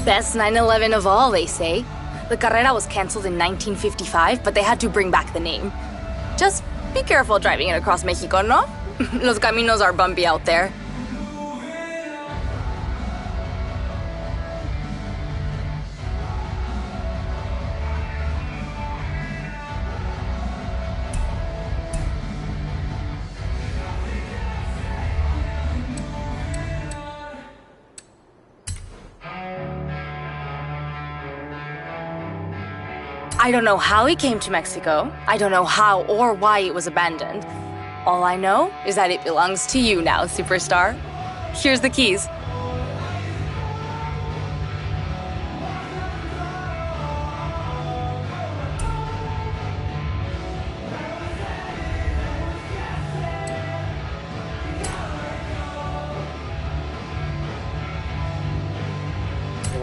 Best 911 of all, they say. The carrera was cancelled in 1955, but they had to bring back the name. Just be careful driving it across Mexico, no? Los caminos are bumpy out there. I don't know how it came to Mexico. I don't know how or why it was abandoned. All I know is that it belongs to you now, superstar. Here's the keys.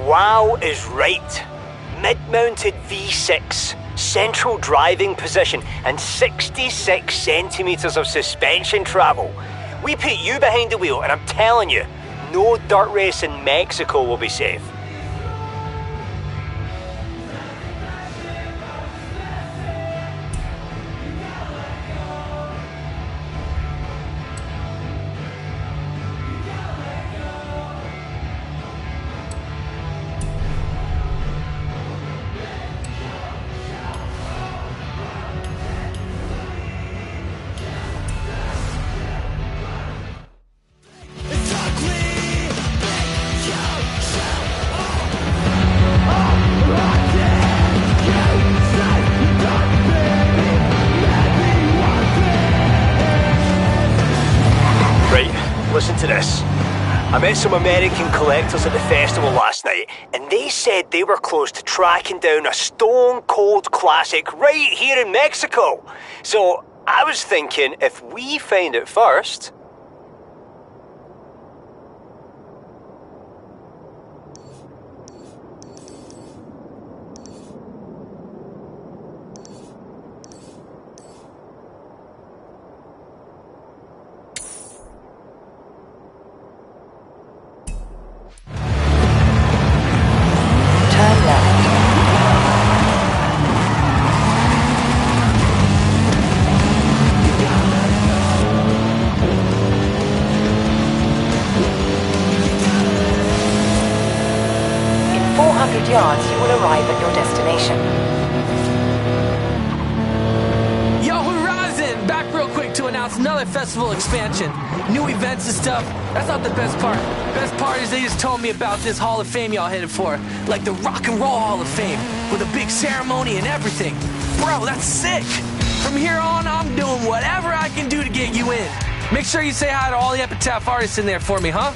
Wow is right. Mid-mounted V6, central driving position, and 66 centimetres of suspension travel. We put you behind the wheel, and I'm telling you, no dirt race in Mexico will be safe. Listen to this. I met some American collectors at the festival last night, and they said they were close to tracking down a stone-cold classic right here in Mexico. So I was thinking, if we find it first... yards, you will arrive at your destination. Yo, Horizon! Back real quick to announce another festival expansion. New events and stuff. That's not the best part. Best part is they just told me about this Hall of Fame y'all headed for. Like the Rock and Roll Hall of Fame. With a big ceremony and everything. Bro, that's sick! From here on, I'm doing whatever I can do to get you in. Make sure you say hi to all the Epitaph artists in there for me, huh?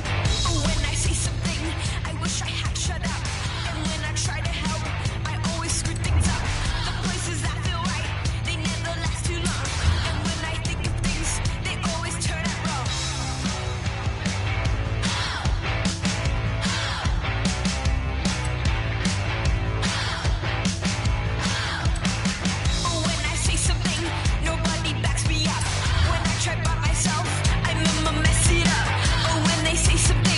Say something.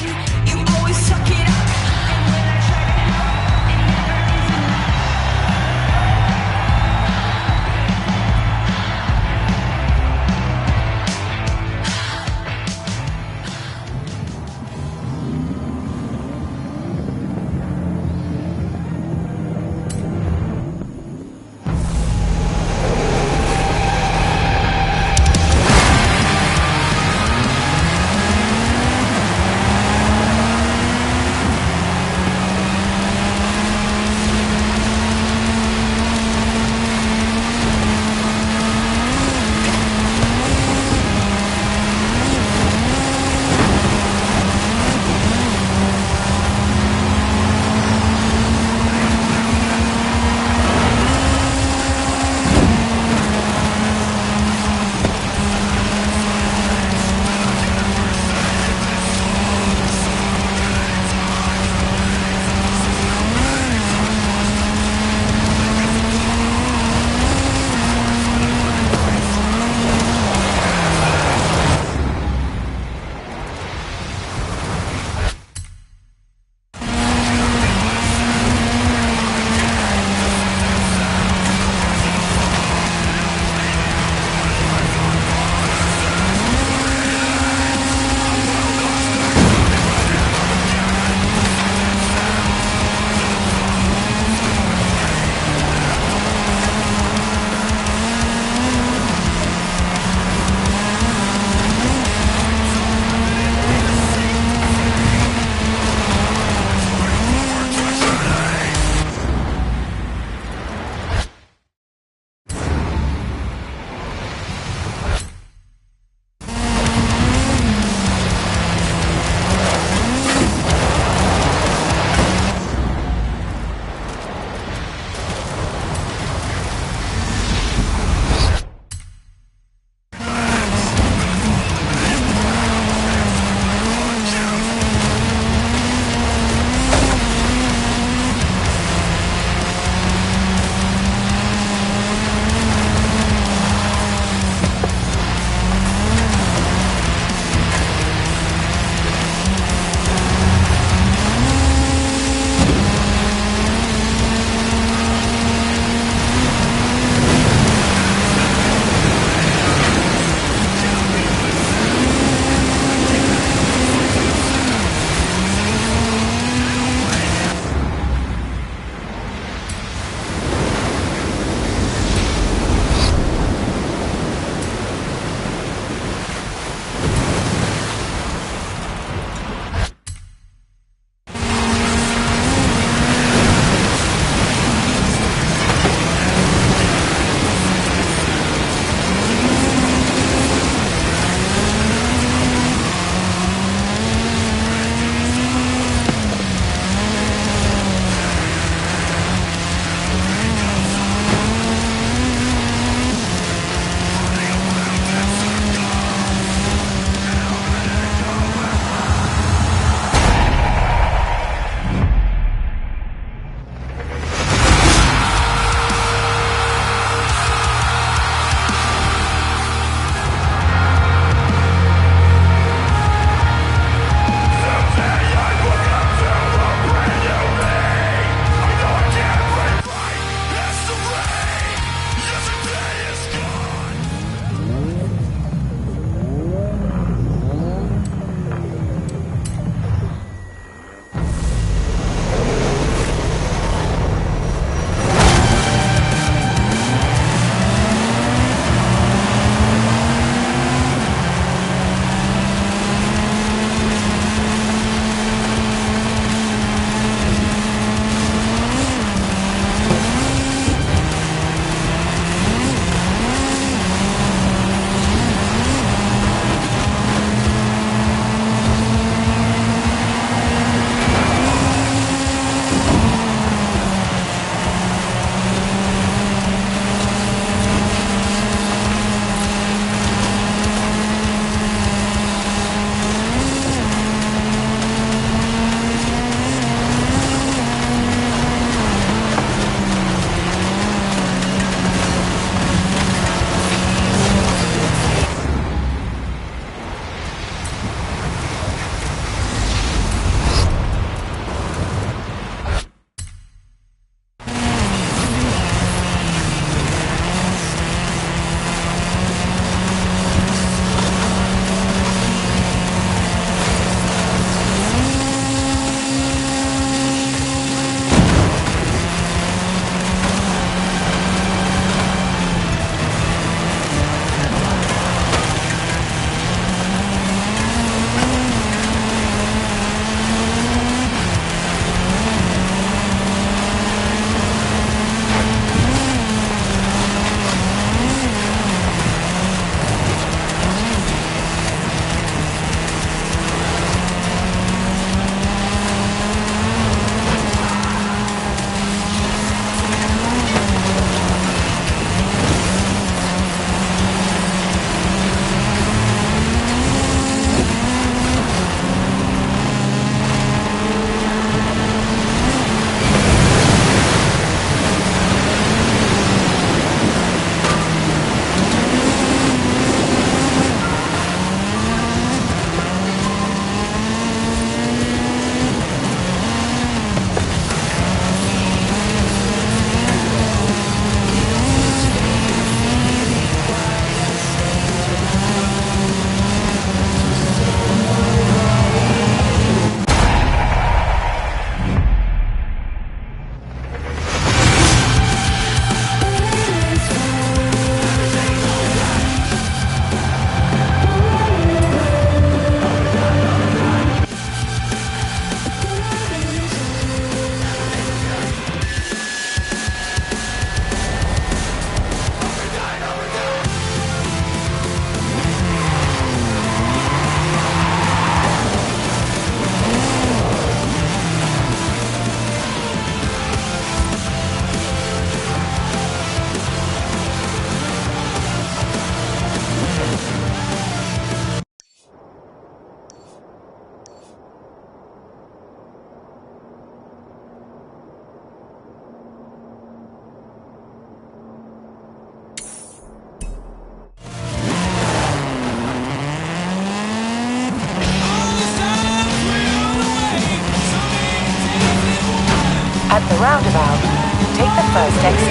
first exit.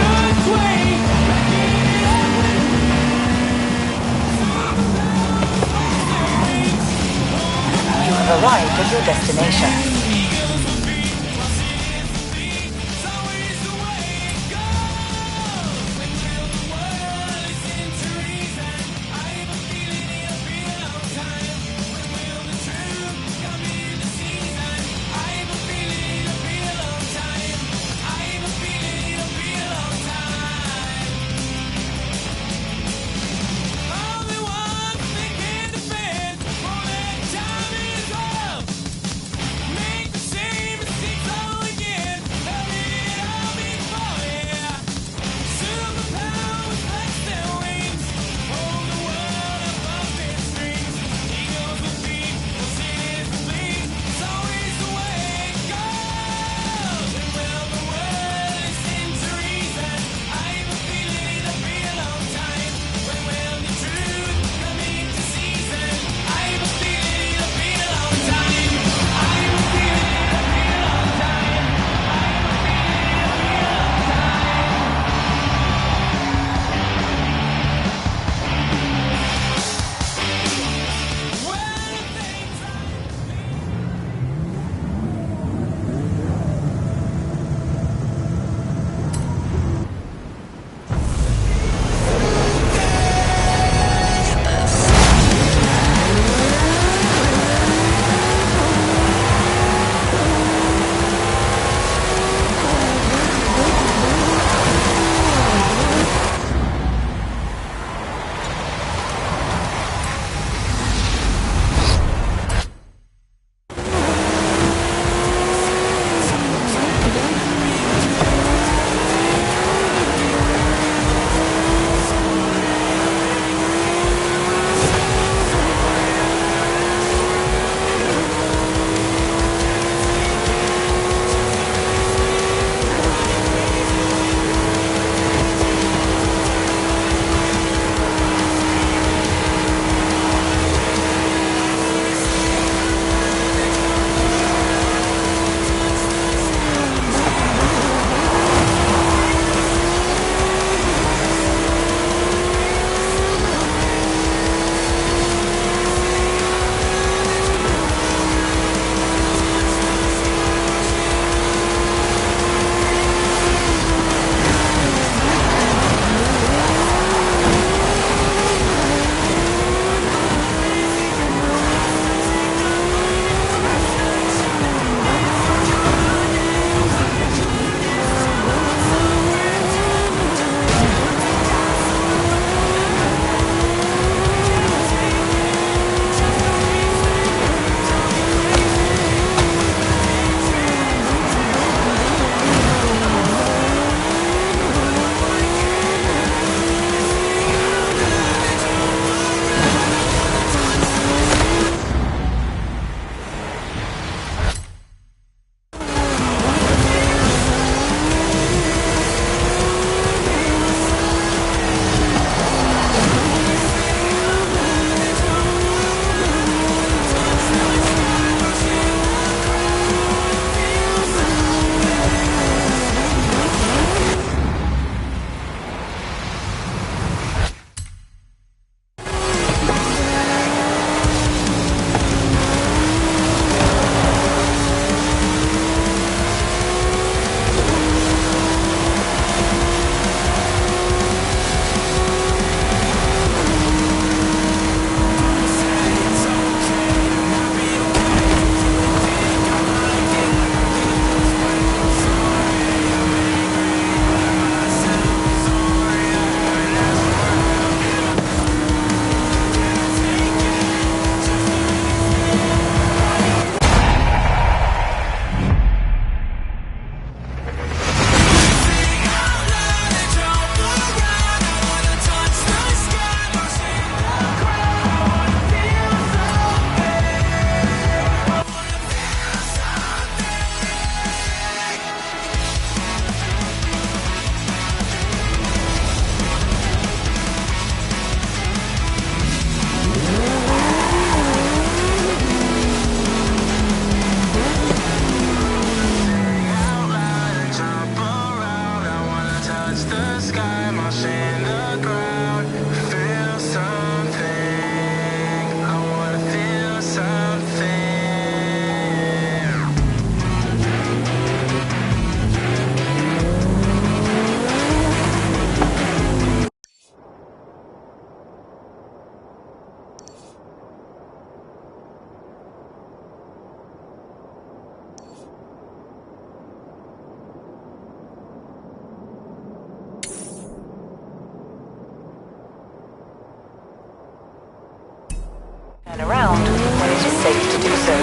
You have arrived at your destination. Turn around when it is safe to do so.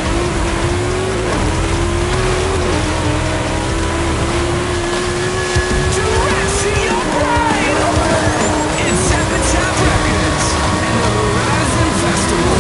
It's Epitaph Records and the Horizon Festival.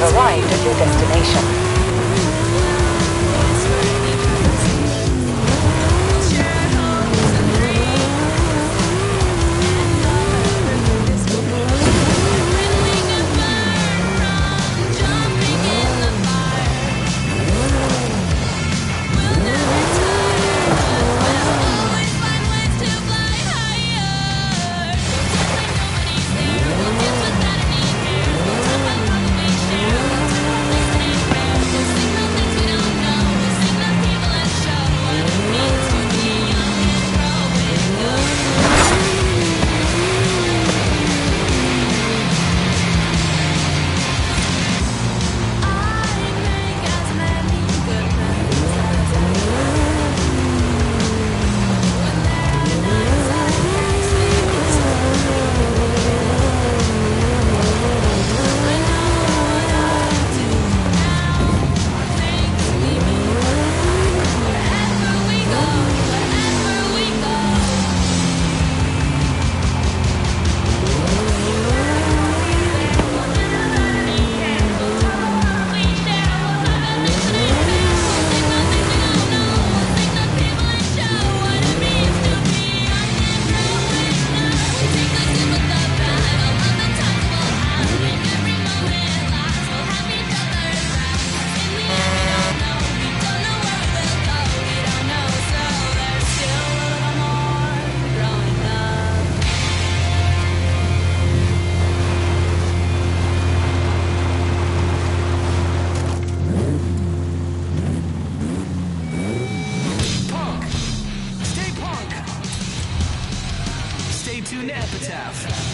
Arrived at your destination. Stay tuned to Epitaph.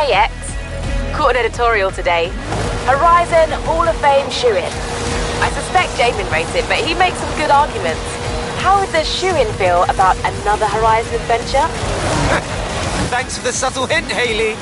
Hey X, caught an editorial today. Horizon Hall of Fame shoe-in. I suspect Jamin rates it, but he makes some good arguments. How would the shoe-in feel about another Horizon adventure? Thanks for the subtle hint, Haley.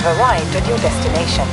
Arrived at your destination.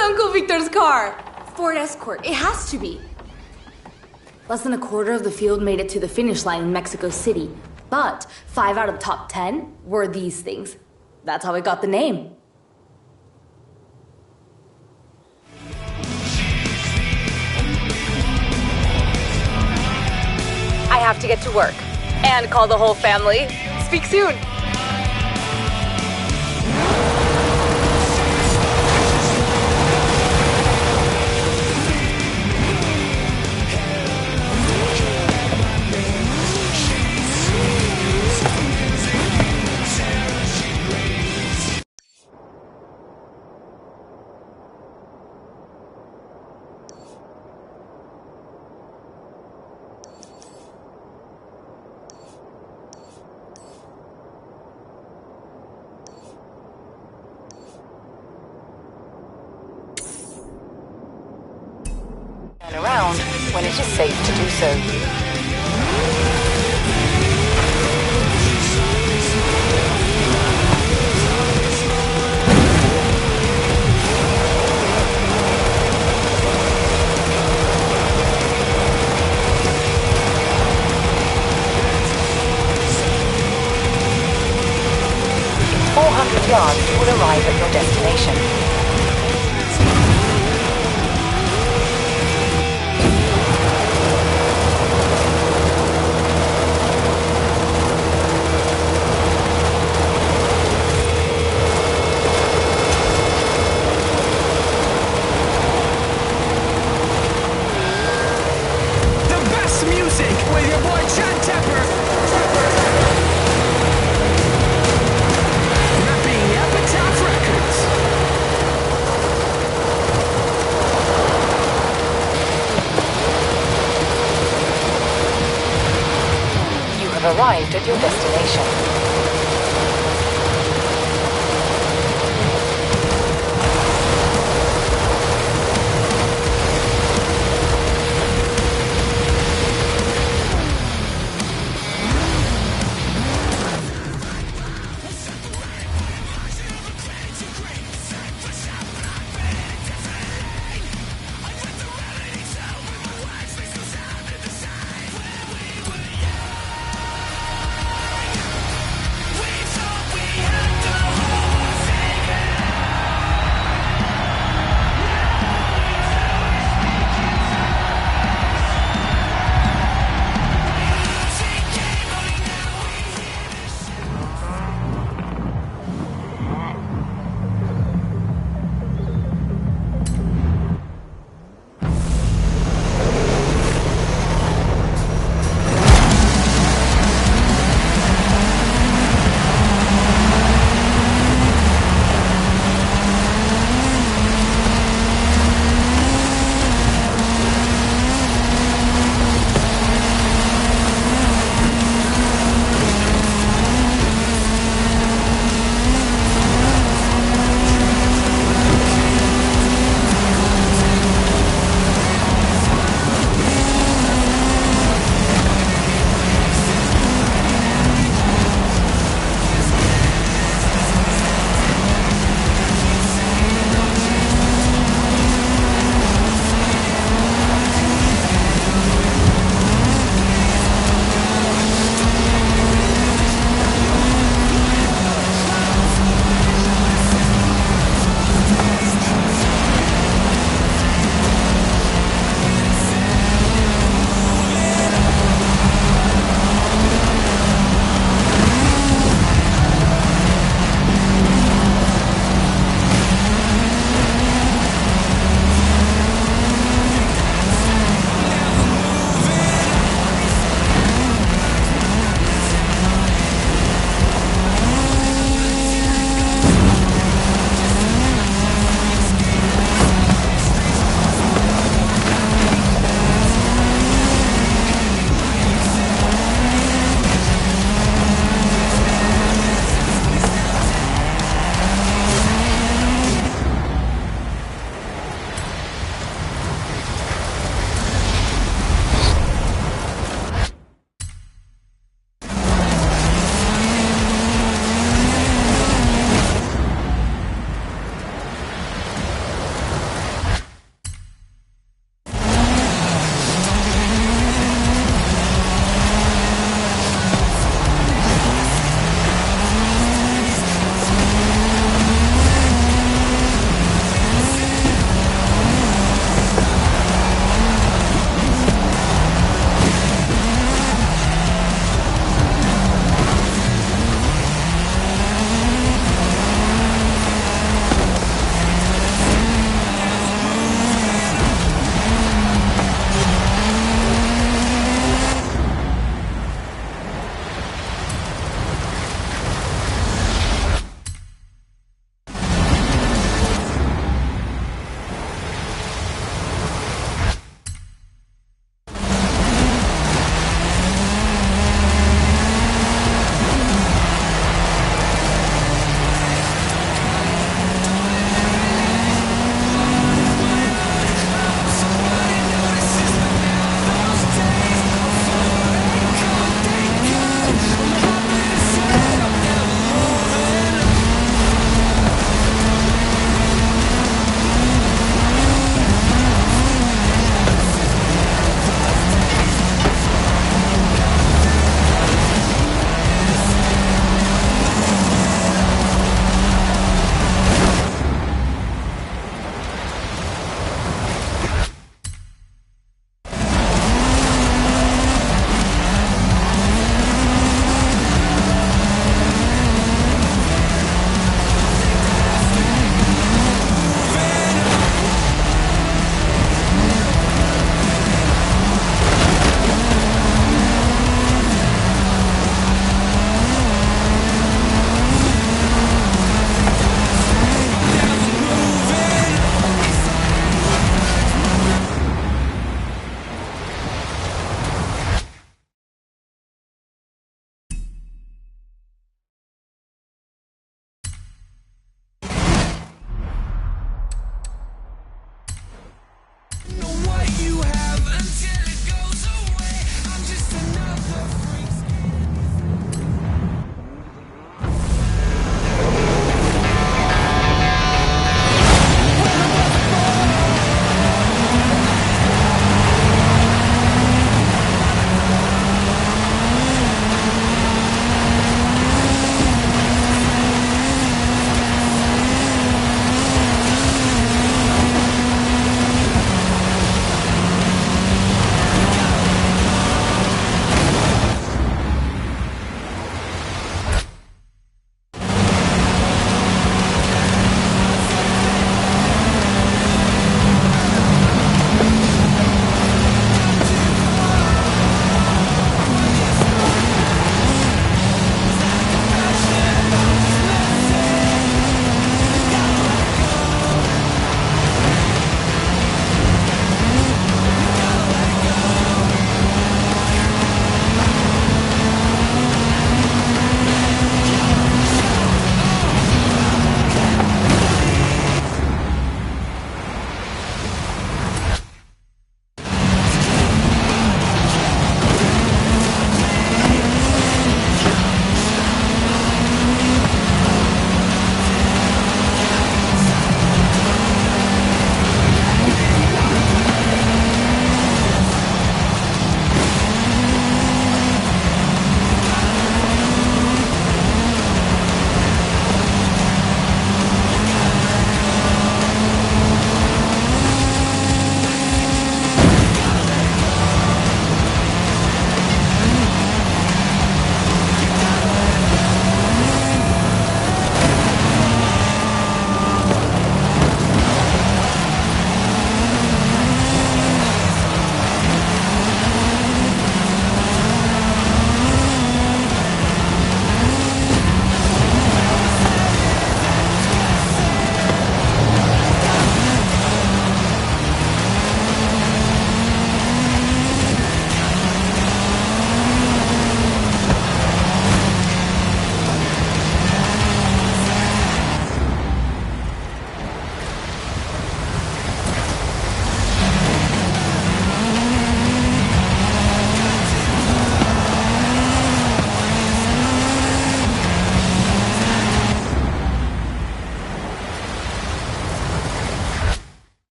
Uncle Victor's car. Ford Escort. It has to be. Less than a quarter of the field made it to the finish line in Mexico City. But 5 out of the top 10 were these things. That's how it got the name. I have to get to work. And call the whole family. Speak soon. Around when it is safe to do so. In 400 yards, you will arrive at your destination. Arrived at your destination.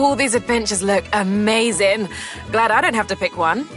All these adventures look amazing. Glad I don't have to pick one.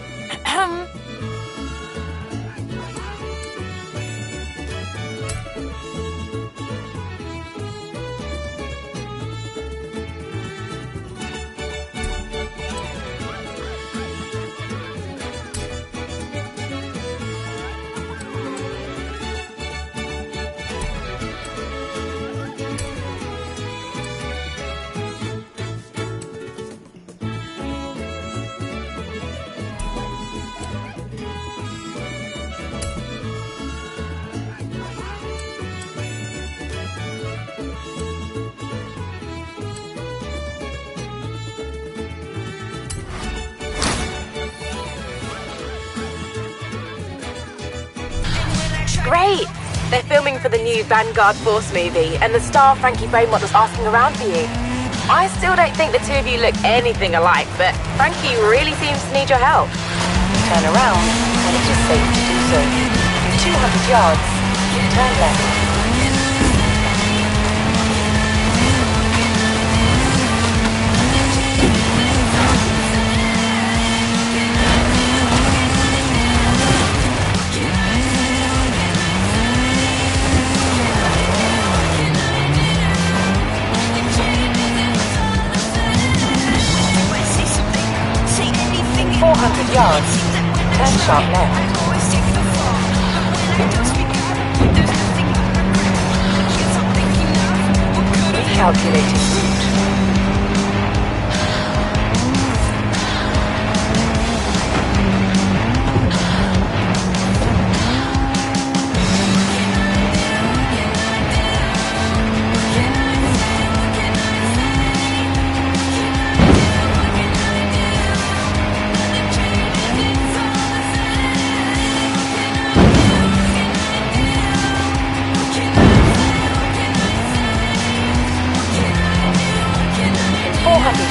'Great! They're filming for the new Vanguard Force movie, and the star Frankie Beaumont was asking around for you. I still don't think the two of you look anything alike, but Frankie really seems to need your help. Turn around, and it is safe to do so. In 200 yards, turn left. 400 yards, turn sharp left. Recalculating route.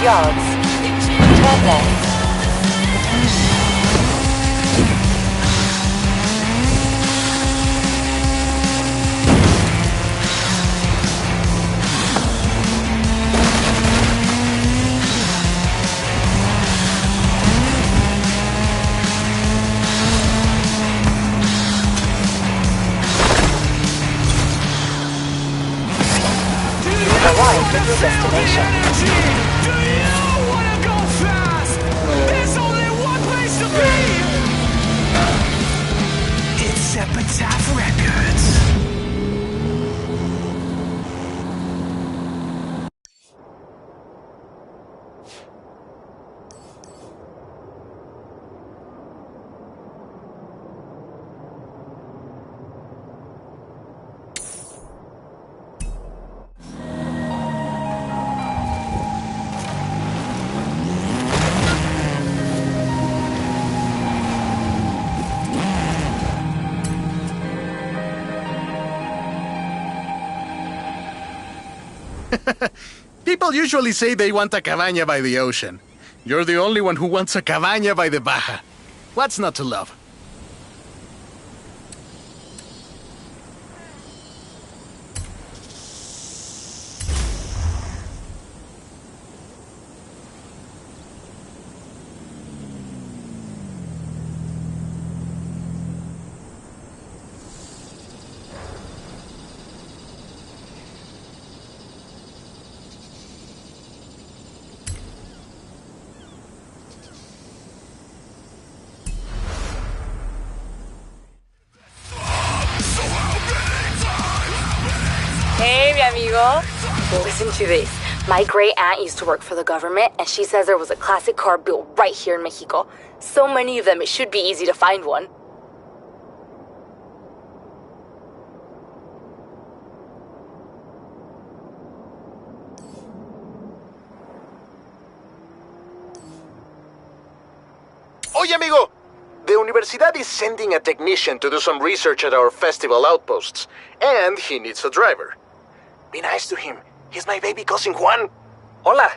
Yards. Turn left. Arrived at your destination. It's Epitaph Records. People usually say they want a cabaña by the ocean. You're the only one who wants a cabaña by the Baja. What's not to love? Hey, mi amigo. Listen to this. My great aunt used to work for the government, and she says there was a classic car built right here in Mexico. So many of them, it should be easy to find one. Oye, amigo! The Universidad is sending a technician to do some research at our festival outposts, and he needs a driver. Be nice to him. He's my baby cousin Juan. Hola,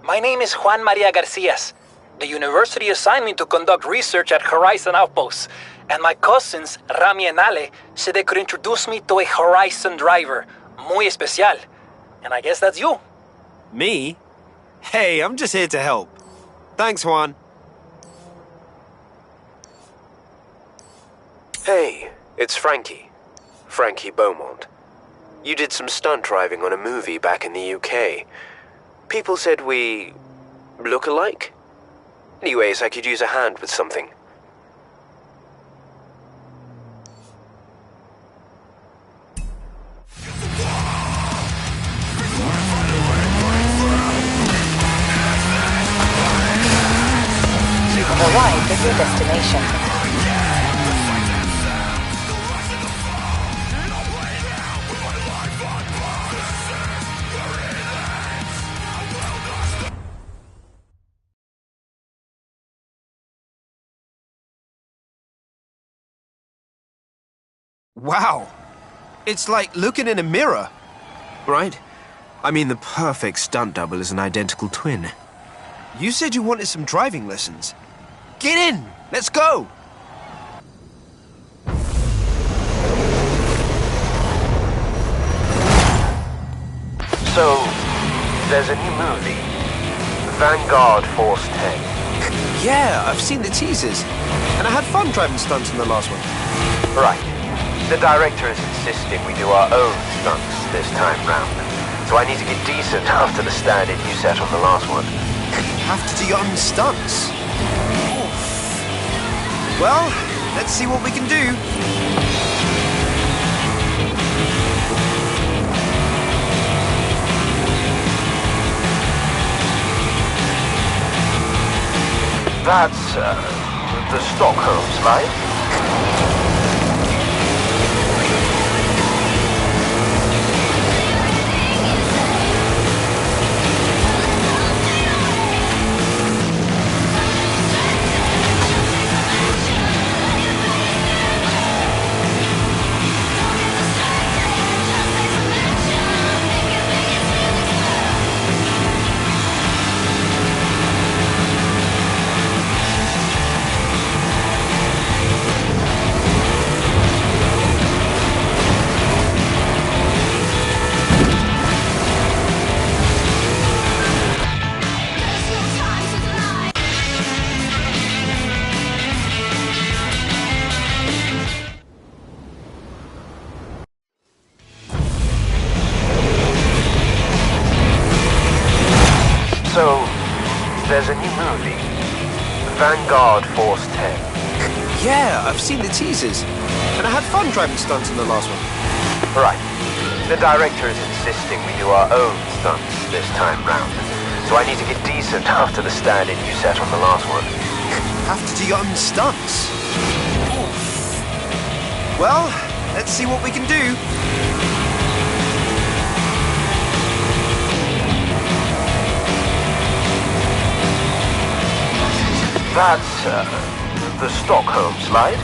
my name is Juan Maria Garcias. The university assigned me to conduct research at Horizon Outposts, and my cousins, Rami and Ale, said they could introduce me to a Horizon driver, muy especial. And I guess that's you. Me? Hey, I'm just here to help. Thanks, Juan. Hey, it's Frankie. Frankie Beaumont. You did some stunt driving on a movie back in the UK. People said we look alike. Anyways, I could use a hand with something. You have arrived at your destination. Wow. It's like looking in a mirror. Right? I mean, the perfect stunt double is an identical twin. You said you wanted some driving lessons. Get in! Let's go! So, there's a new movie. Vanguard Force 10. Yeah, I've seen the teasers. And I had fun driving stunts in the last one. Right. The director is insisting we do our own stunts this time round. So I need to get decent after the standard you set on the last one. Have to do your own stunts. Well, let's see what we can do. That's, the Stockholm slide. So, there's a new movie. Vanguard Force 10. Yeah, I've seen the teasers. And I had fun driving stunts in the last one. Right. The director is insisting we do our own stunts this time round. So I need to get decent after the standard you set on the last one. Have to do your own stunts. Well, let's see what we can do. That's, the Stockholm slide.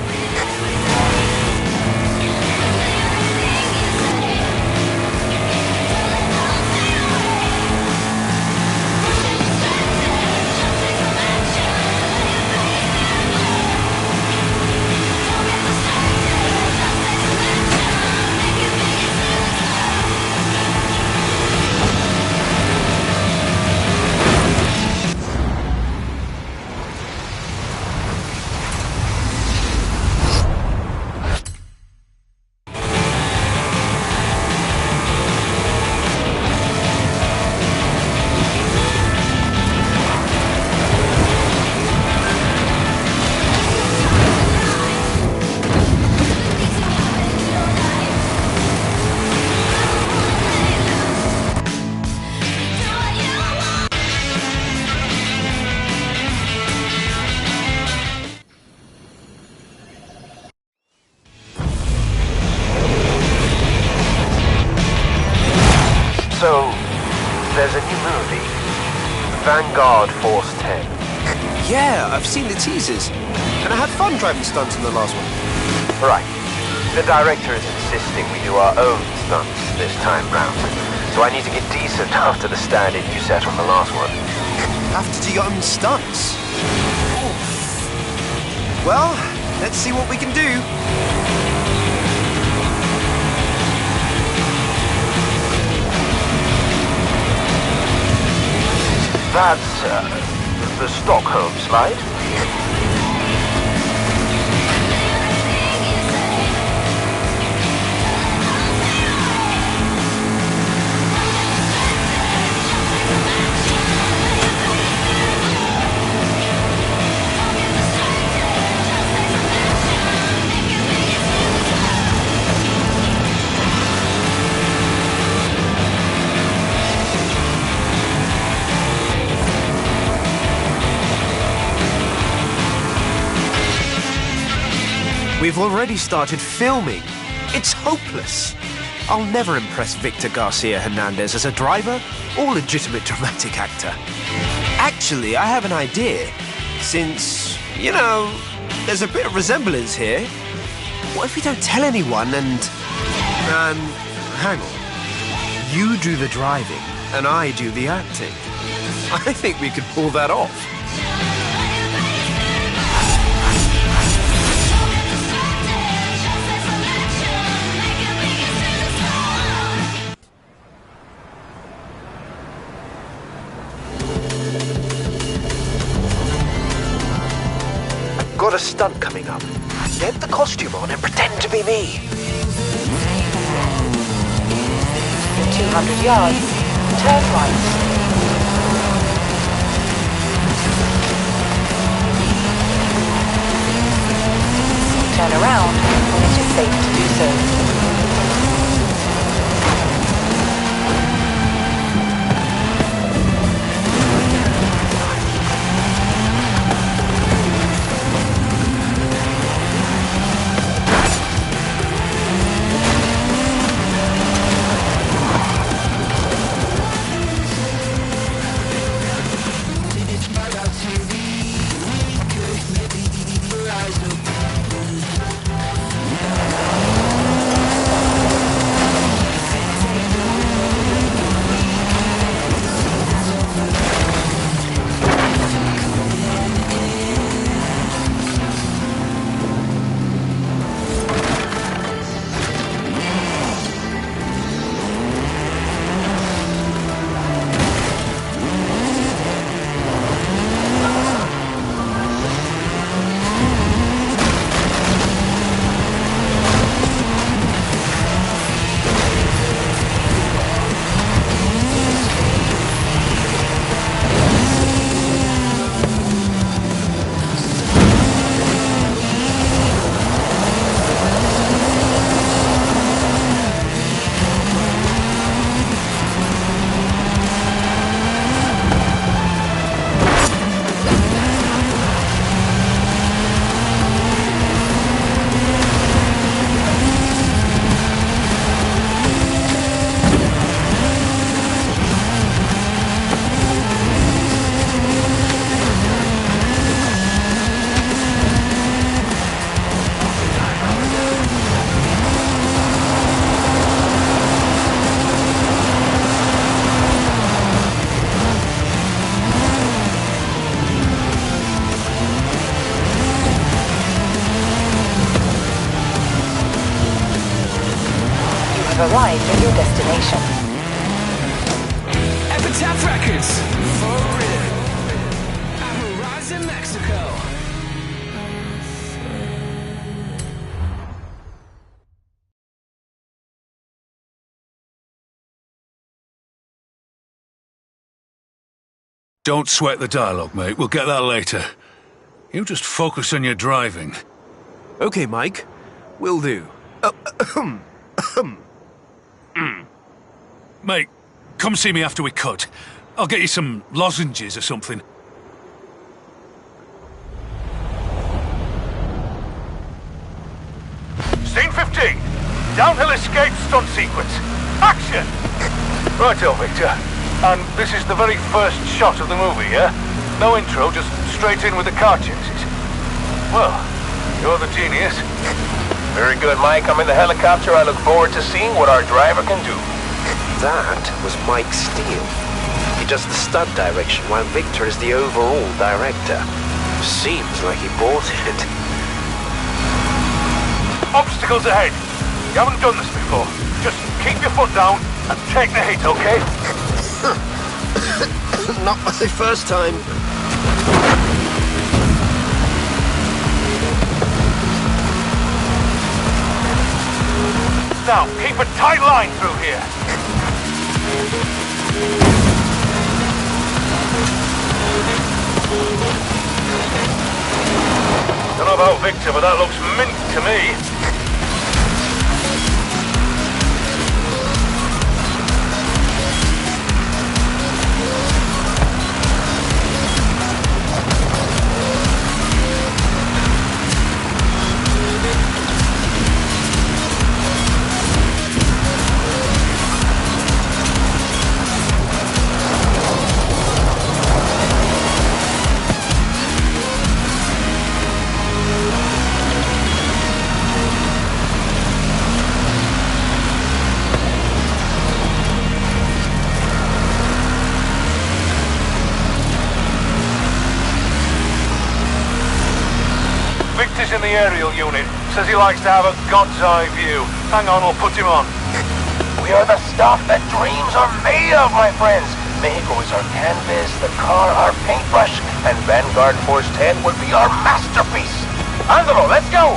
So, there's a new movie. Vanguard Force 10. Yeah, I've seen the teasers. And I had fun driving stunts in the last one. Right. The director is insisting we do our own stunts this time round. So I need to get decent after the standard you set on the last one. Have to do your own stunts. Well, let's see what we can do. That's the Stockholm slide. We've already started filming. It's hopeless. I'll never impress Victor Garcia Hernandez as a driver or legitimate dramatic actor. Actually, I have an idea. Since, you know, there's a bit of resemblance here. What if we don't tell anyone and... hang on. You do the driving and I do the acting. I think we could pull that off. Got a stunt coming up. Get the costume on and pretend to be me. 200 yards. Turn right. Turn around when it is safe to do so. Arrived at your destination. Epitaph Records, for real. At Horizon, Mexico. Don't sweat the dialogue, mate. We'll get that later. You just focus on your driving. Okay, Mike. Will do. Mate, come see me after we cut. I'll get you some lozenges or something. Scene 15. Downhill escape stunt sequence. Action! Righto, Victor. And this is the very first shot of the movie, yeah? No intro, just straight in with the car chases. Well, you're the genius. Very good, Mike. I'm in the helicopter. I look forward to seeing what our driver can do. That was Mike Steele. He does the stunt direction while Victor is the overall director. Seems like he bought it. Obstacles ahead. You haven't done this before. Just keep your foot down and take the hit, okay? Not my first time. Now, keep a tight line through here. Don't know about Victor, but that looks mint to me. Victor's in the aerial unit. Says he likes to have a God's eye view. Hang on, we'll put him on. We are the stuff that dreams are made of, my friends. Mexico is our canvas, the car our paintbrush, and Vanguard Force 10 would be our masterpiece. Andro, let's go!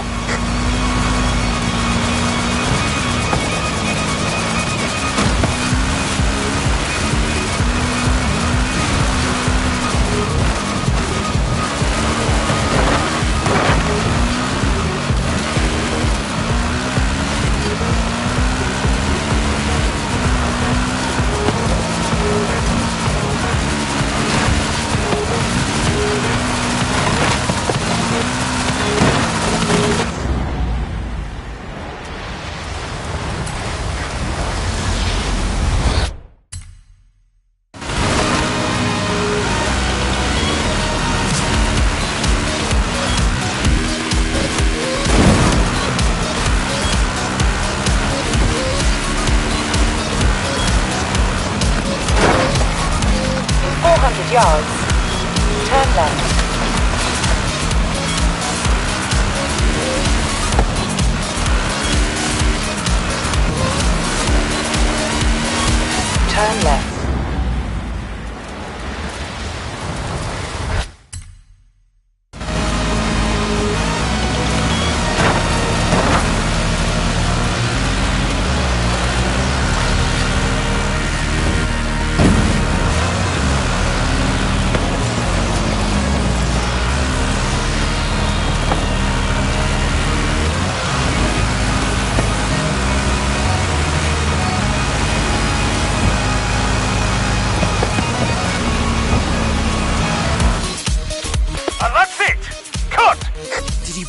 Yards. Turn left. Turn left.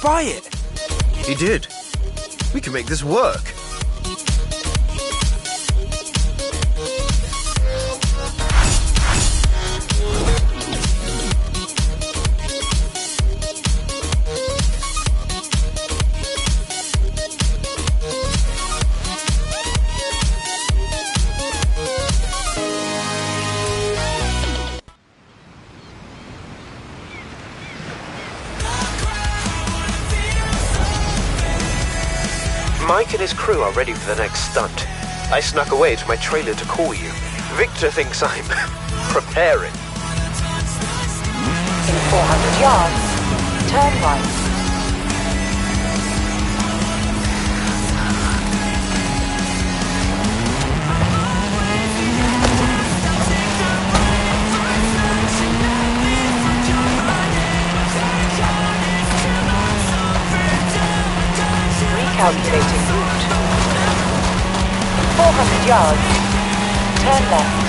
Buy it. He did. We can make this work. Mike and his crew are ready for the next stunt. I snuck away to my trailer to call you. Victor thinks I'm preparing. In 400 yards, turn right. Calculating route. 400 yards. Turn left.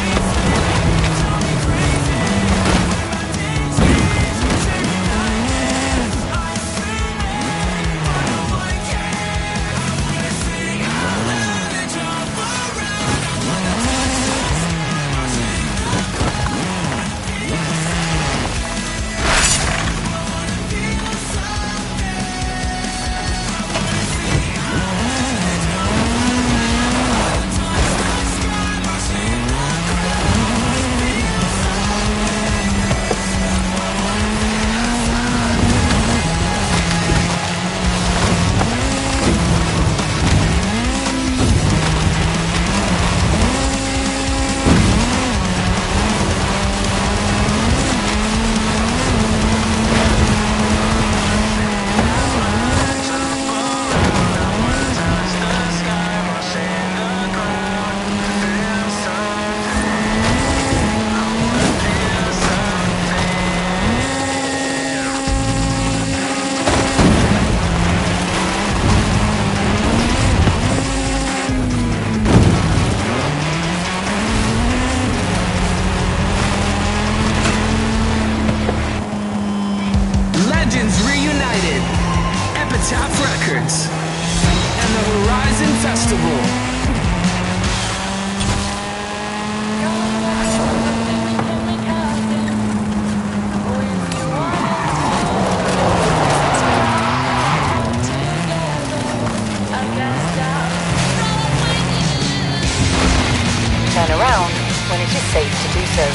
Turn around when it is safe to do so.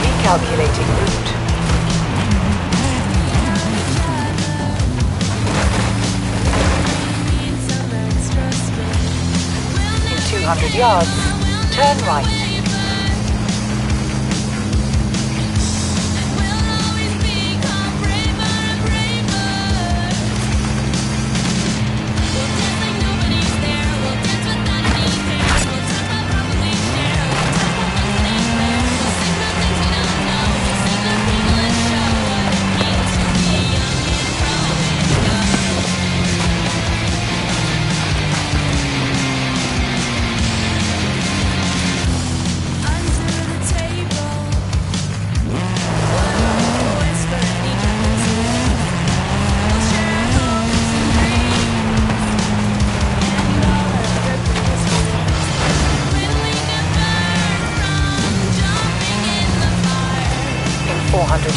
Recalculating route. In 200 yards, turn right.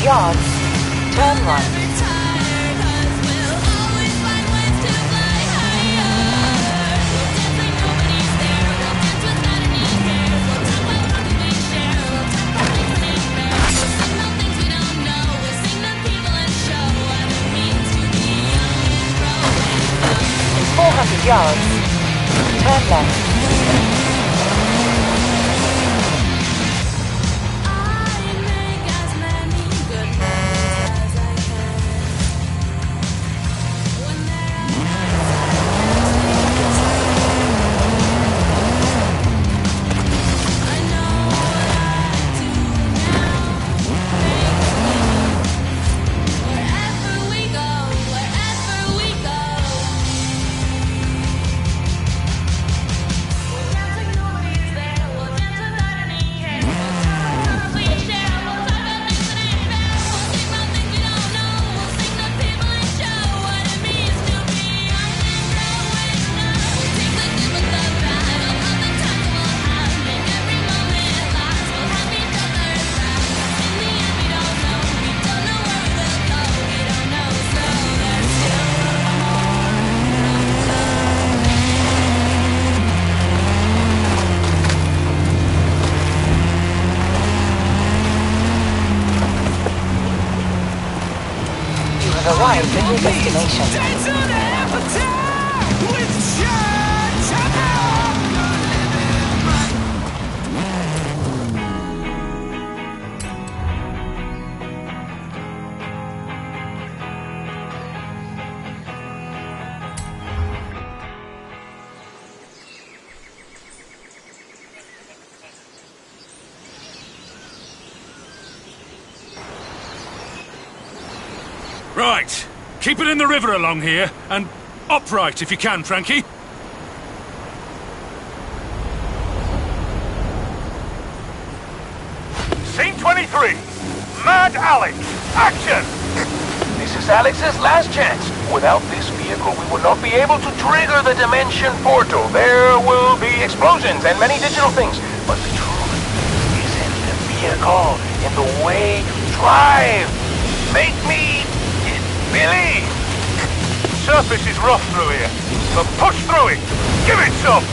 Yards, turn right. In 400 yards, turn left. Arrived at your destination. Right. Keep it in the river along here, and upright if you can, Frankie. Scene 23. Mad Alex. Action! This is Alex's last chance. Without this vehicle, we will not be able to trigger the dimension portal. There will be explosions and many digital things. But the truth is in the vehicle, in the way you drive. Make me believe. Surface is rough through here, but push through it. Give it some.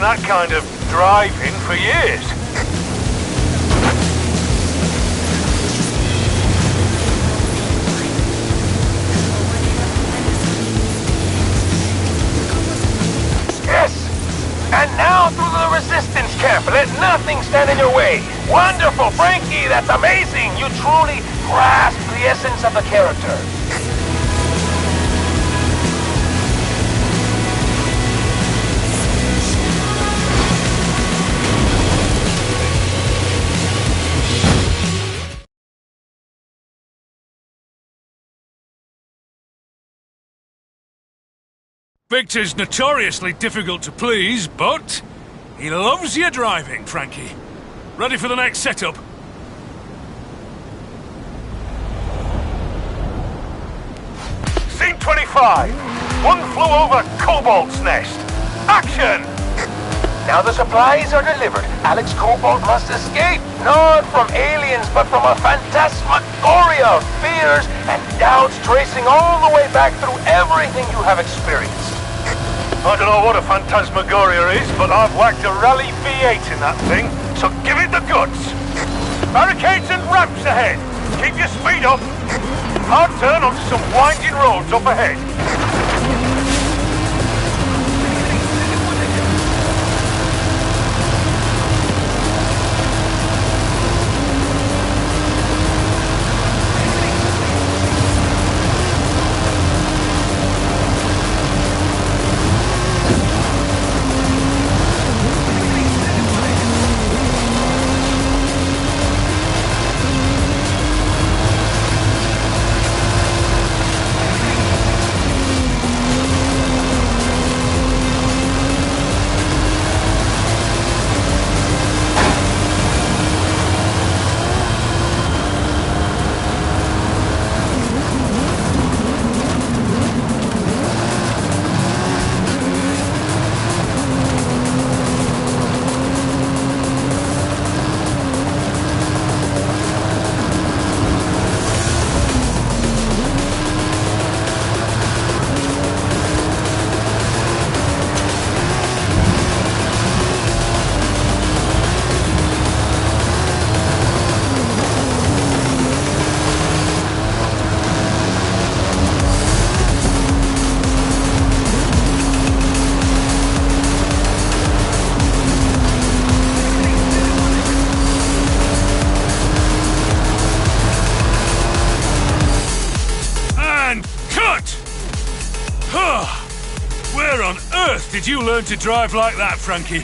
That kind of driving for years. Yes! And now through the resistance camp. Let nothing stand in your way. Wonderful, Frankie. That's amazing. You truly grasp the essence of the character. Victor's notoriously difficult to please, but he loves your driving, Frankie. Ready for the next setup? Scene 25. One flew over Cobalt's nest. Action! Now the supplies are delivered. Alex Cobalt must escape, not from aliens, but from a phantasmagoria of fears and doubts tracing all the way back through everything you have experienced. I don't know what a phantasmagoria is, but I've whacked a Rally V8 in that thing, so give it the goods. Barricades and ramps ahead. Keep your speed up. Hard turn onto some winding roads up ahead. Where on earth did you learn to drive like that, Frankie?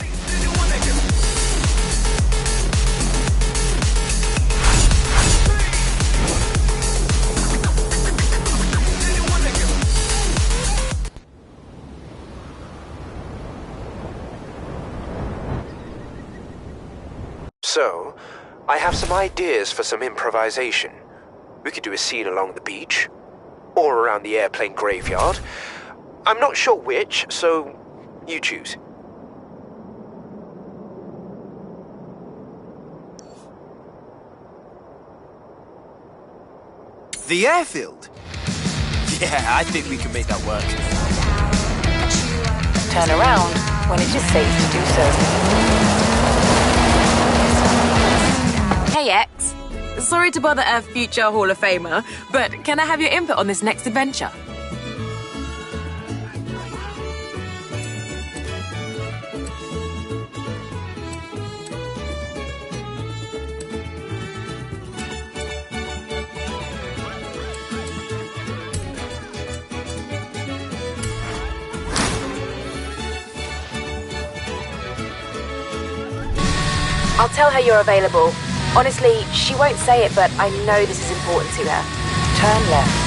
So, I have some ideas for some improvisation. We could do a scene along the beach, or around the airplane graveyard. I'm not sure which, so you choose. The airfield? Yeah, I think we can make that work. Turn around when it is safe to do so. Hey, X. Sorry to bother a future Hall of Famer, but can I have your input on this next adventure? I'll tell her you're available. Honestly, she won't say it, but I know this is important to her. Turn left.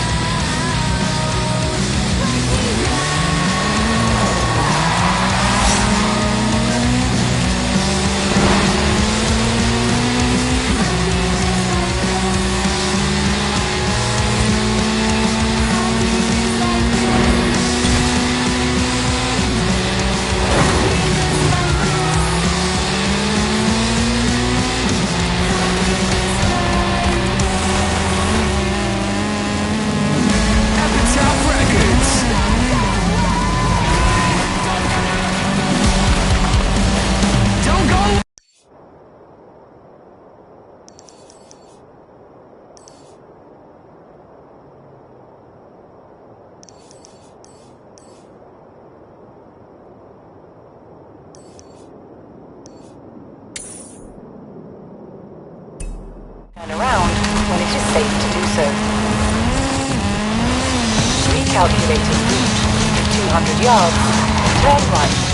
Turn around when it is safe to do so. Recalculating route. 200 yards. Turn right.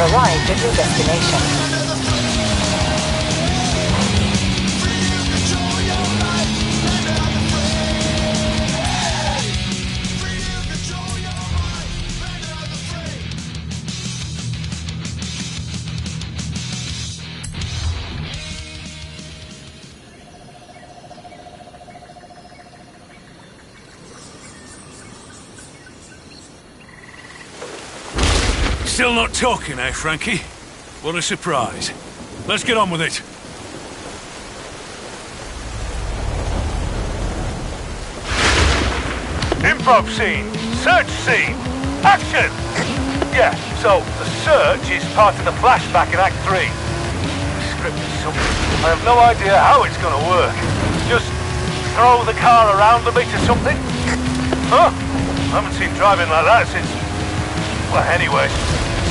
Arrived at your destination. Still not talking, eh, Frankie? What a surprise. Let's get on with it. Improv scene. Search scene. Action! Yeah, so the search is part of the flashback in Act 3. The script is something. I have no idea how it's gonna work. Just throw the car around a bit or something? Huh? I haven't seen driving like that since... Well, anyway,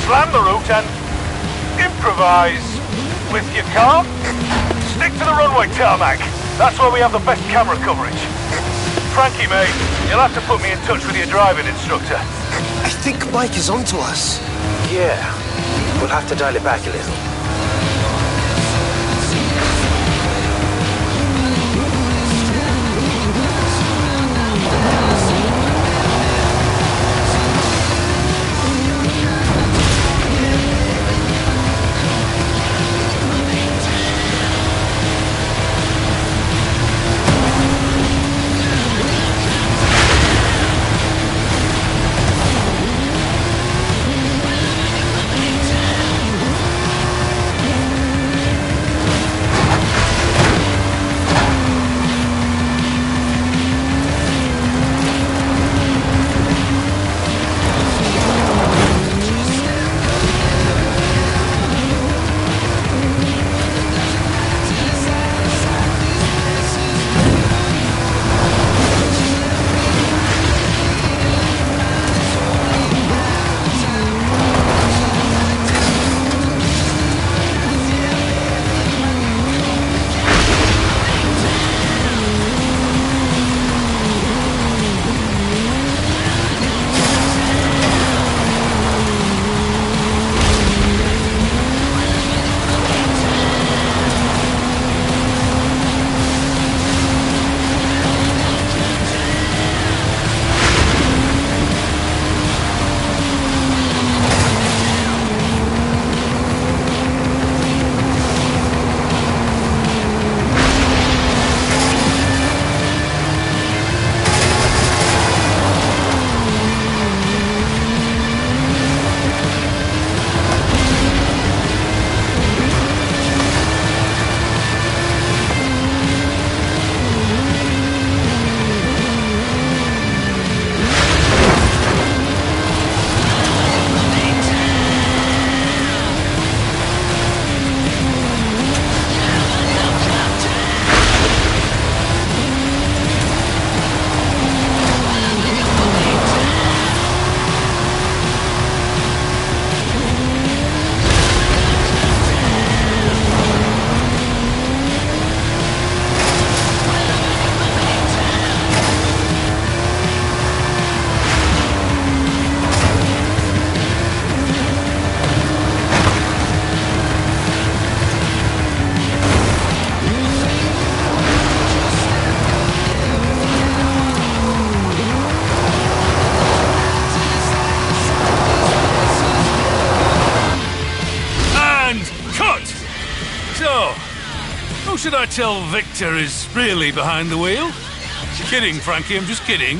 slam the route and improvise with your car. Stick to the runway tarmac. That's where we have the best camera coverage. Frankie, mate, you'll have to put me in touch with your driving instructor. I think Mike is onto us. Yeah, we'll have to dial it back a little. should I tell Victor is really behind the wheel? Kidding, Frankie, I'm just kidding.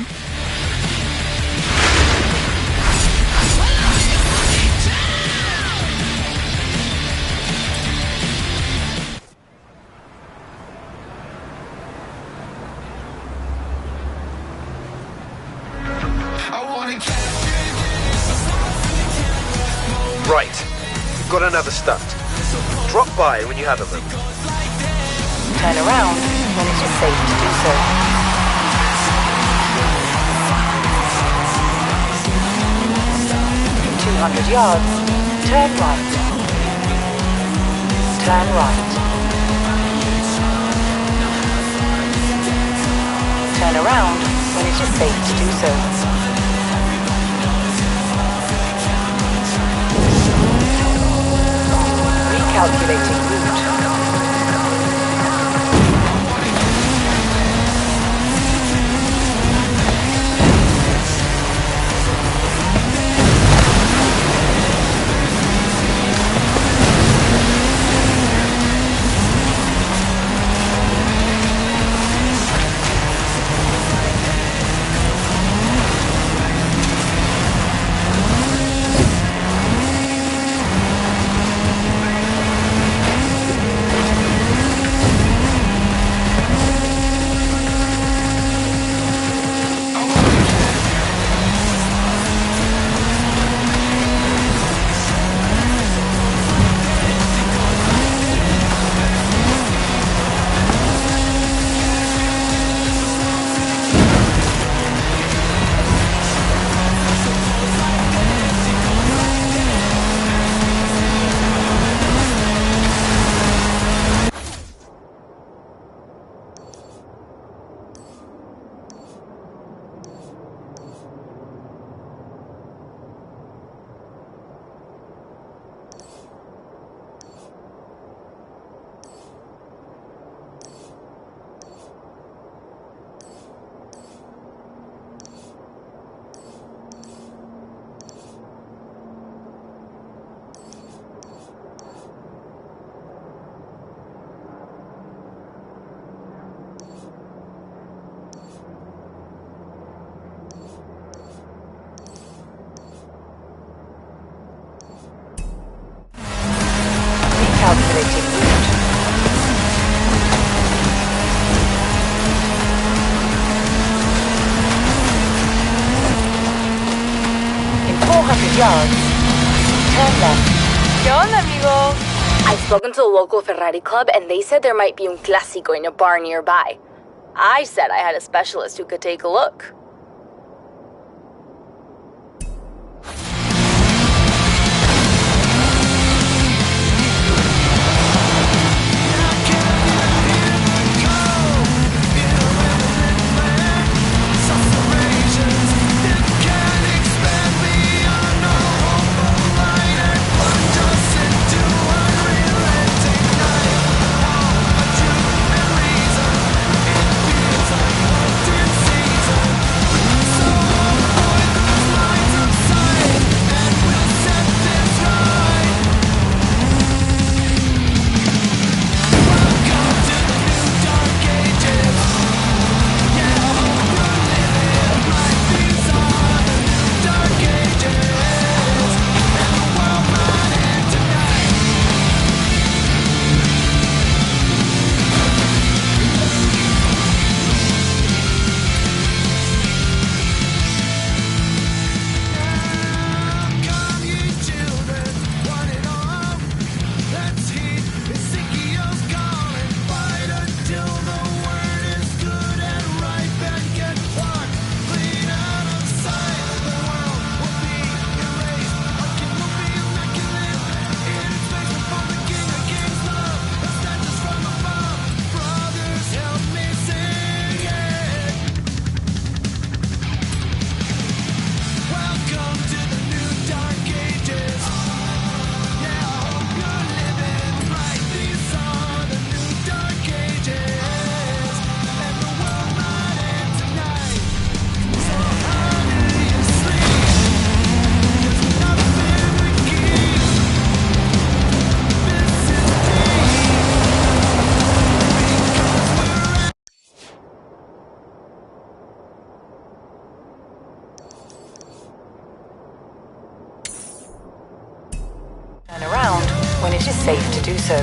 Right. We've got another stunt. Drop by when you have a moment. Turn around when it is safe to do so. 200 yards, turn right. Turn right. Turn around when it is safe to do so. Recalculating route. Recalculating route. In 400 yards, turn left. ¿Qué onda, amigo? I've spoken to the local Ferrari club and they said there might be un clásico in a bar nearby. I said I had a specialist who could take a look. when it is safe to do so.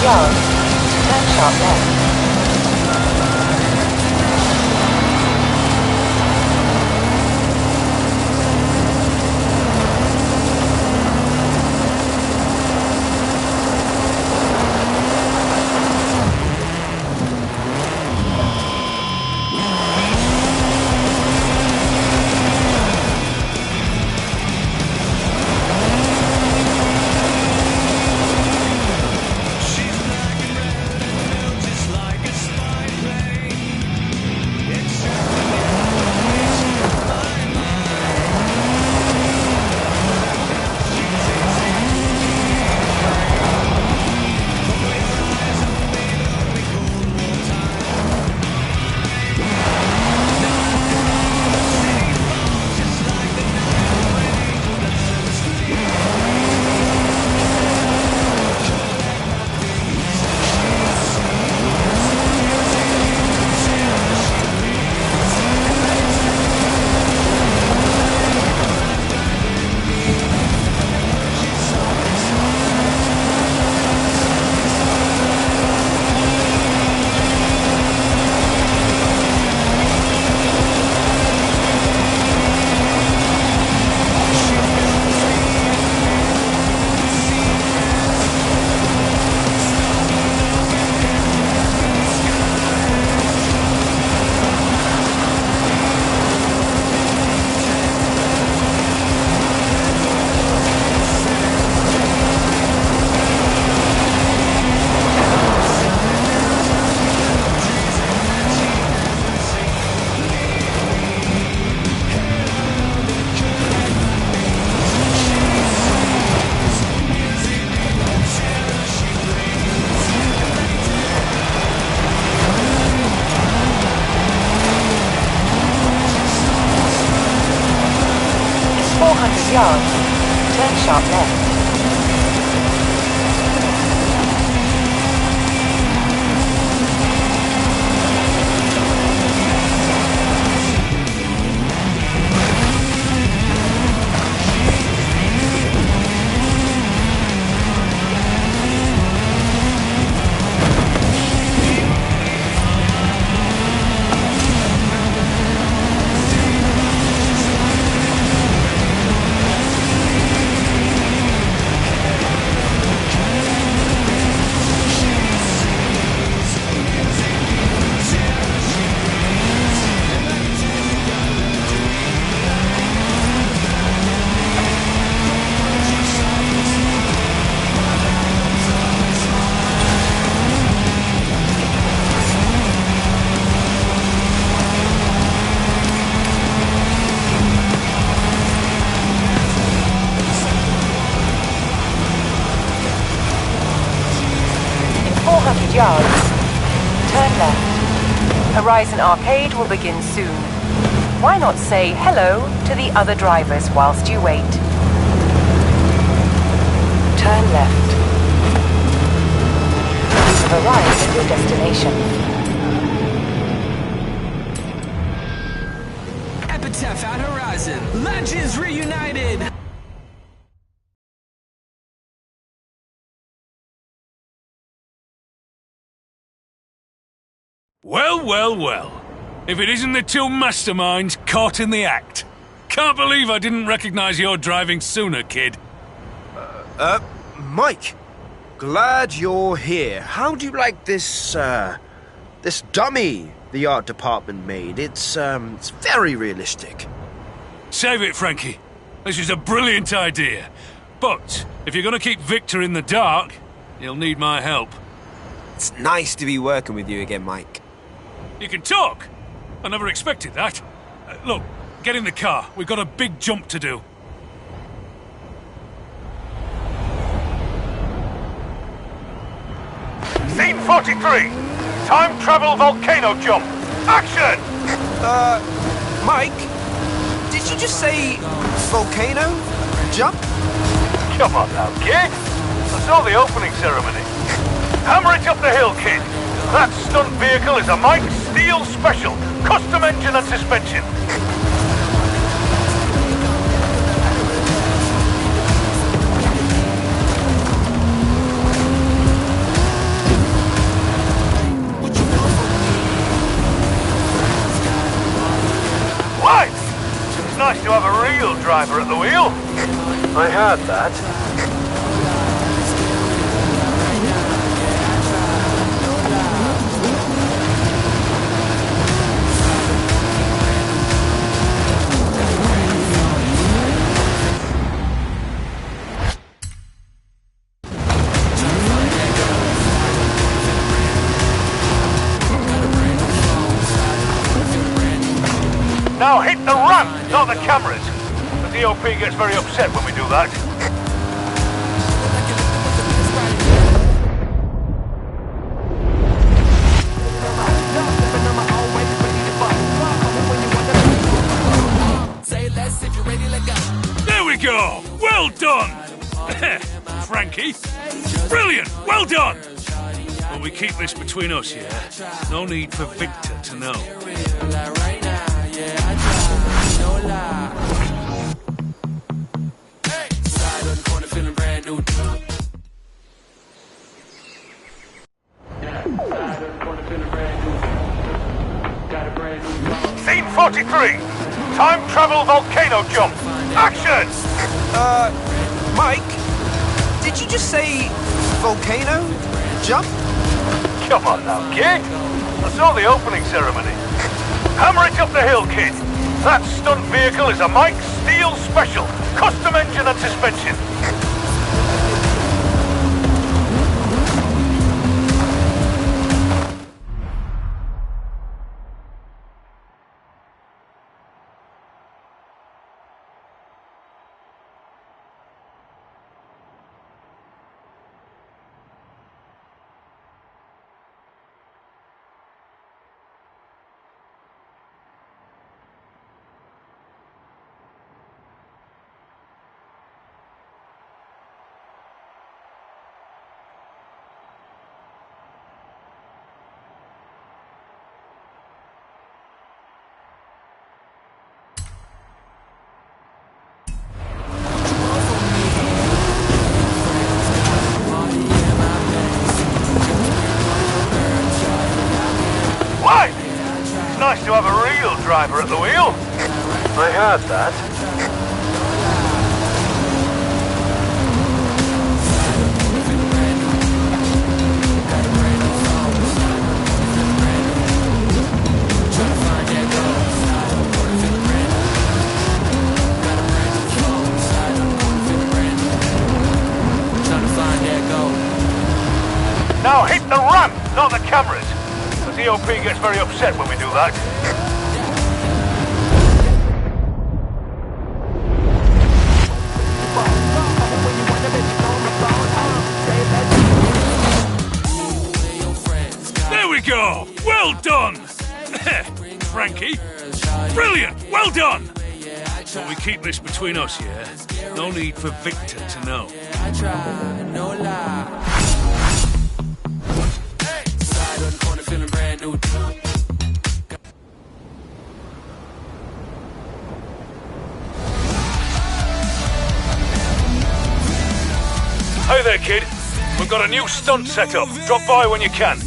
Yards, turn sharp left. 400 yards. Turn sharp left. Yards. Turn left. Horizon Arcade will begin soon. Why not say hello to the other drivers whilst you wait? Turn left. You have arrived at your destination. Epitaph at Horizon. Legends reunited! Well, well, well. If it isn't the two masterminds caught in the act. Can't believe I didn't recognize your driving sooner, kid. Mike. Glad you're here. How do you like this, this dummy the art department made? It's very realistic. Save it, Frankie. This is a brilliant idea. But if you're gonna keep Victor in the dark, you'll need my help. It's nice to be working with you again, Mike. You can talk? I never expected that. Look, get in the car. We've got a big jump to do. 43. Time travel volcano jump. Action! Mike? Did you just say volcano? Jump? Come on now, kid. I saw the opening ceremony. Hammer it up the hill, kid. That stunt vehicle is a Mike Steel Special. Custom engine and suspension. Right! It's nice to have a real driver at the wheel. I heard that. Now hit the ramp, not the cameras. The DOP gets very upset when we do that. There we go! Well done! Frankie. Brilliant! Well done! But we keep this between us, yeah? No need for Victor to know. Scene 43. Time travel volcano jump. Action! Mike? Did you just say volcano? Jump? Come on now, kid. I saw the opening ceremony. Hammer it up the hill, kid. That stunt vehicle is a Mike Steel Special. Custom engine and suspension. Nice to have a real driver at the wheel. I heard that. Now hit the ramp, not the cameras. The DOP gets very upset when we do that. There we go! Well done! Frankie. Brilliant! Well done! But we keep this between us, yeah? No need for Victor to know. Hey there, kid. We've got a new stunt set up. Drop by when you can.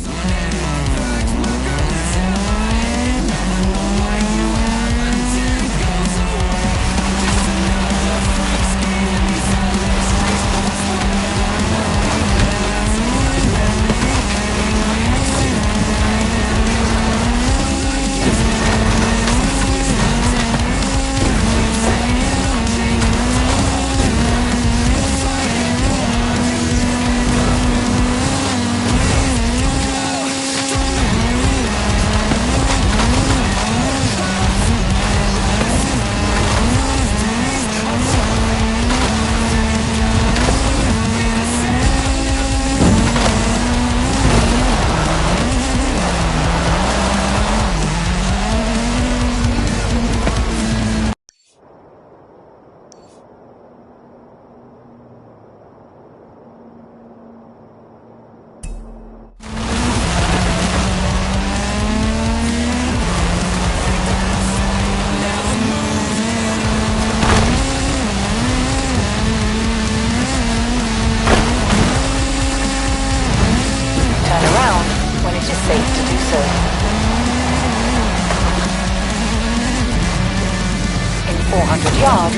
yards,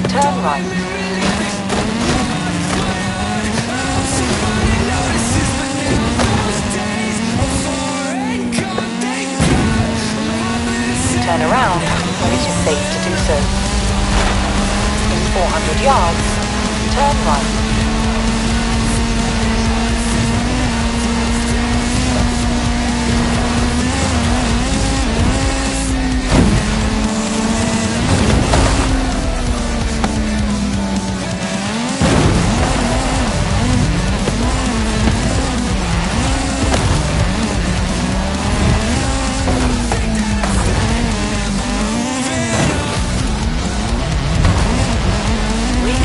turn right. Turn around when it is safe to do so. In 400 yards, turn right.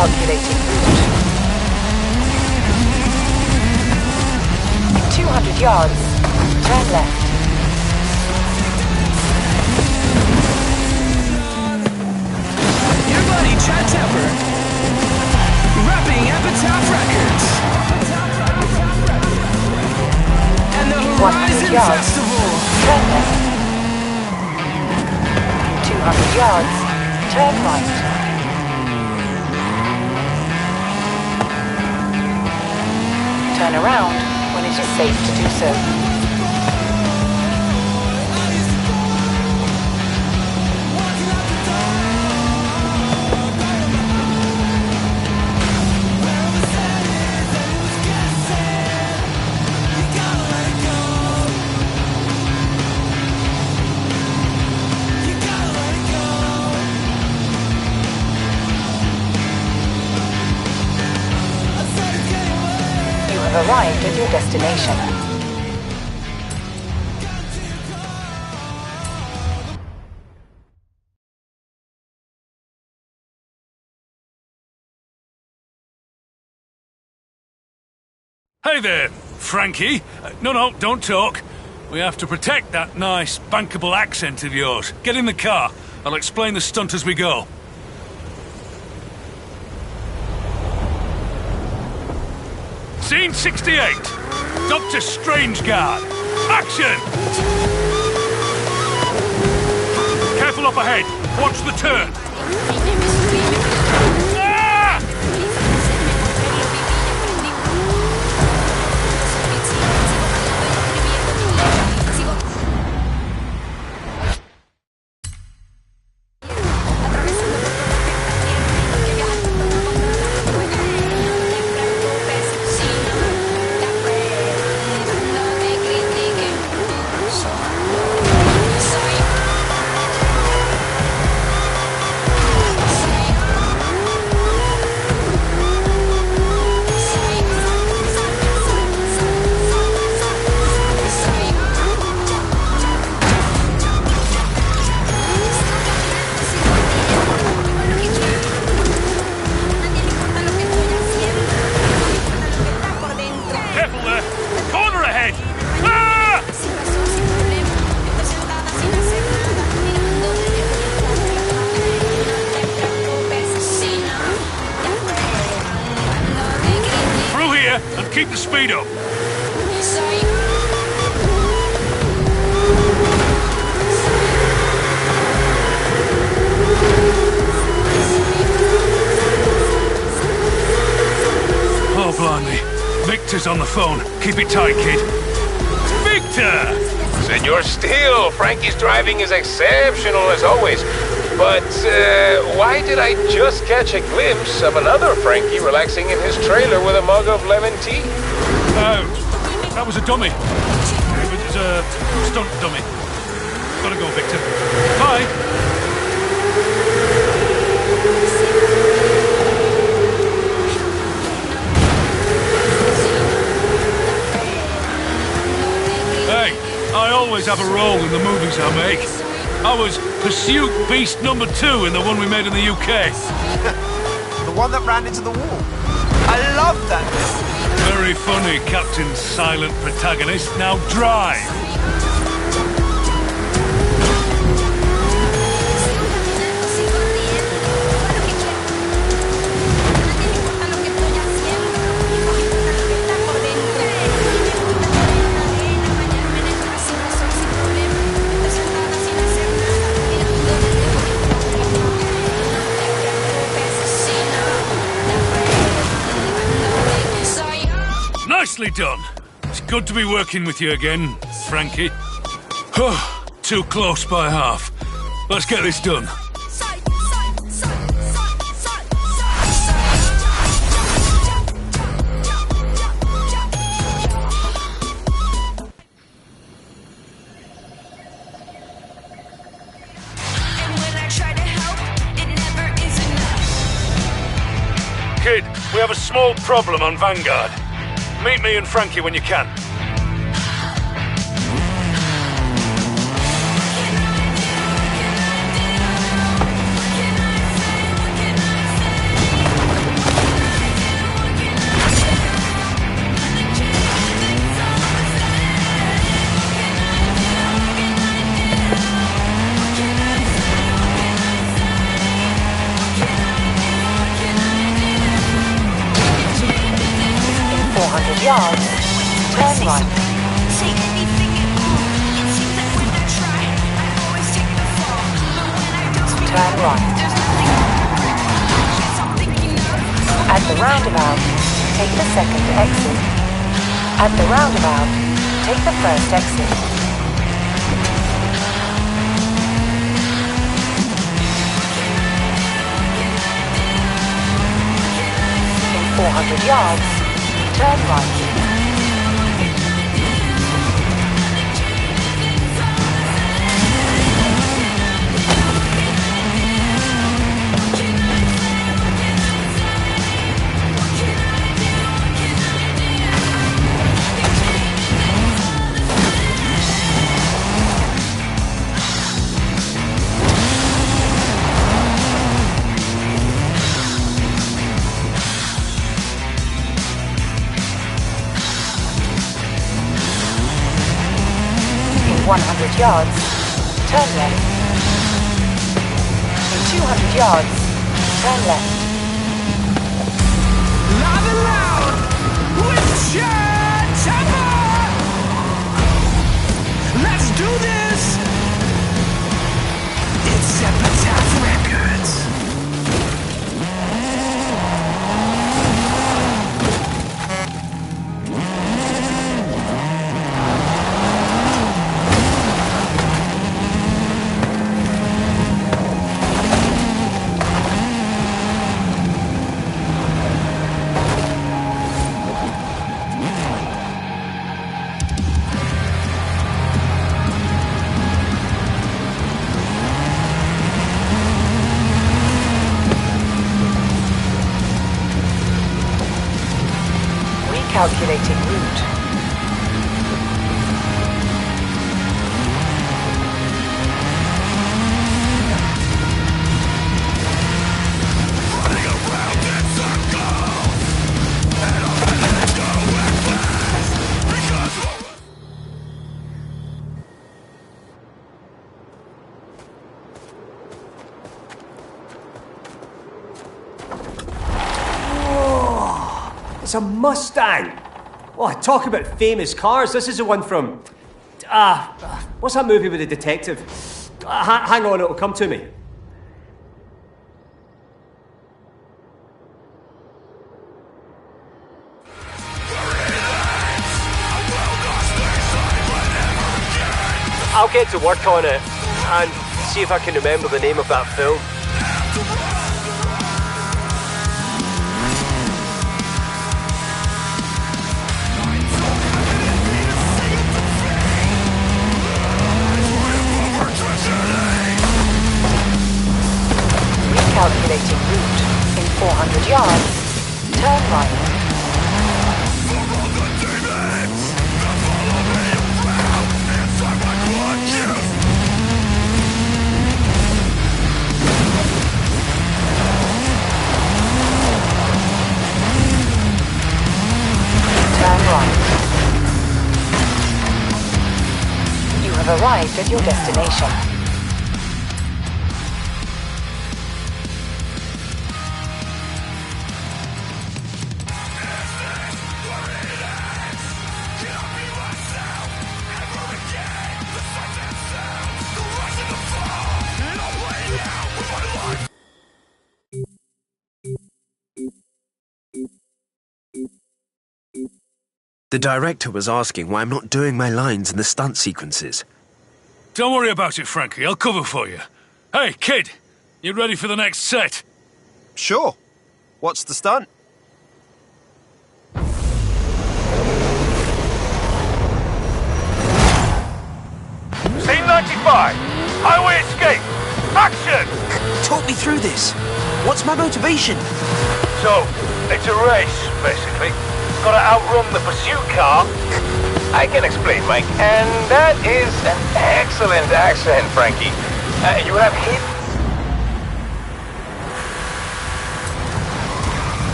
Calculating route. In 200 yards, turn left. Your buddy, Chad Tepper. Repping Epitaph Records. And the Horizon yards, Festival. Turn left. 200 yards, turn right. Turn around when it is safe to do so. Arrived at your destination. Hey there, Frankie. No, don't talk. We have to protect that nice, bankable accent of yours. Get in the car. I'll explain the stunt as we go. Scene 68. Dr. Strangeguard. Action! Careful up ahead. Watch the turn. Ah! And keep the speed up. Oh, blimey. Victor's on the phone. Keep it tight, kid. Victor! Senor Steele, Frankie's driving is exceptional as always. But why did I just catch a glimpse of another Frankie relaxing in his trailer with a mug of lemon tea? That was a dummy. It was a stunt dummy. Gotta go, Victor. Bye. Hey, I always have a role in the movies I make. I was Pursuit Beast number 2 in the one we made in the UK. The one that ran into the wall. I love that. Very funny, Captain Silent Protagonist. Now drive! Nicely done. It's good to be working with you again, Frankie. Too close by half. Let's get this done. Kid, we have a small problem on Vanguard. Meet me and Frankie when you can. Yards. Turn right. Turn right. At the roundabout, take the second exit. At the roundabout, take the first exit. In 400 yards, turn right. In 100 yards, turn left. In 200 yards, turn left. Loud and loud with your temper. Let's do this. It's Epitaph Records. Calculating route. It's a Mustang! Oh, talk about famous cars. This is the one from... what's that movie with the detective? Hang on, it'll come to me. I'll get to work on it and see if I can remember the name of that film. Calculating route. In 400 yards, turn right. Turn right. You have arrived at your destination. The director was asking why I'm not doing my lines in the stunt sequences. Don't worry about it, Frankie. I'll cover for you. Hey, kid! You ready for the next set? Sure. What's the stunt? Scene 95. Highway escape. Action! Talk me through this. What's my motivation? So, it's a race, basically. Gotta outrun the pursuit car. I can explain, Mike. And that is an excellent accent, Frankie. You have hit...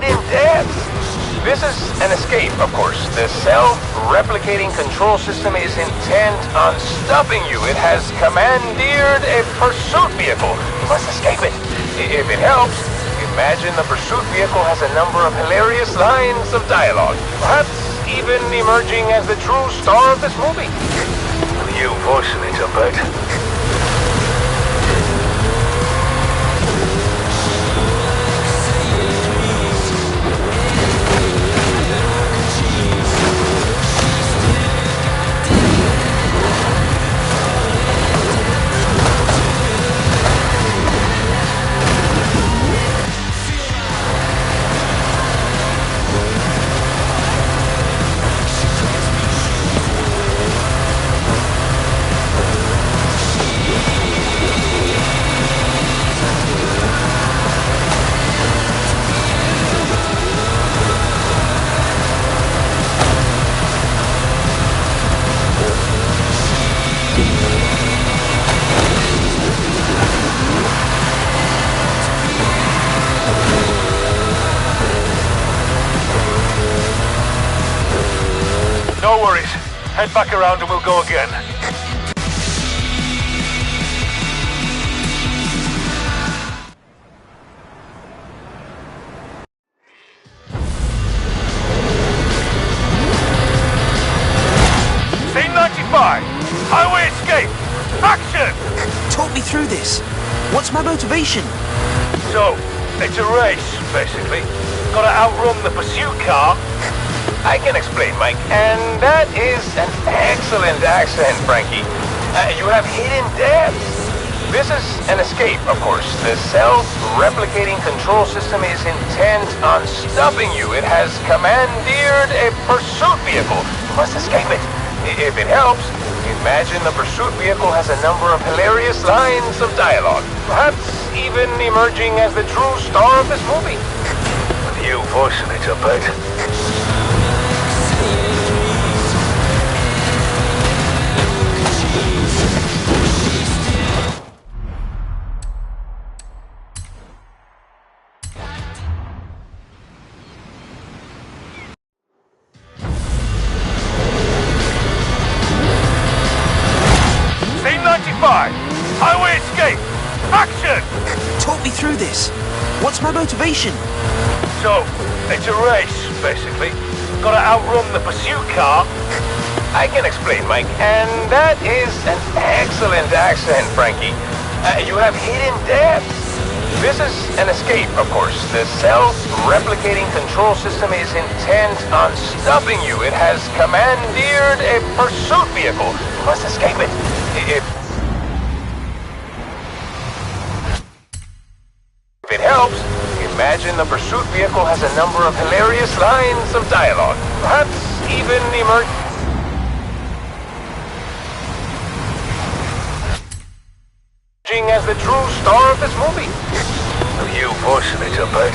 in depth. This is an escape, of course. The self-replicating control system is intent on stopping you. It has commandeered a pursuit vehicle. You must escape it. If it helps, imagine the pursuit vehicle has a number of hilarious lines of dialogue. Perhaps even emerging as the true star of this movie. You voicing it a bit. No worries. Head back around and we'll go again. Scene 95. Highway escape. Action! Talk me through this. What's my motivation? So, it's a race, basically. Gotta outrun the pursuit car. I can explain, Mike. And that is an excellent accent, Frankie. You have hidden depth. This is an escape, of course. The self-replicating control system is intent on stopping you. It has commandeered a pursuit vehicle. You must escape it. If it helps, imagine the pursuit vehicle has a number of hilarious lines of dialogue. Perhaps even emerging as the true star of this movie. You voicing it a bit. Scene 95. Highway escape. Action! Talk me through this. What's my motivation? So, it's a race, basically. Gotta outrun the pursuit car. I can explain, Mike. And that is an excellent accent, Frankie. You have hidden depth. This is an escape, of course. The self-replicating control system is intent on stopping you. It has commandeered a pursuit vehicle. You must escape it. If it helps, imagine the pursuit vehicle has a number of hilarious lines of dialogue. Perhaps even emerging as the true star of this movie. You voicing it a bit.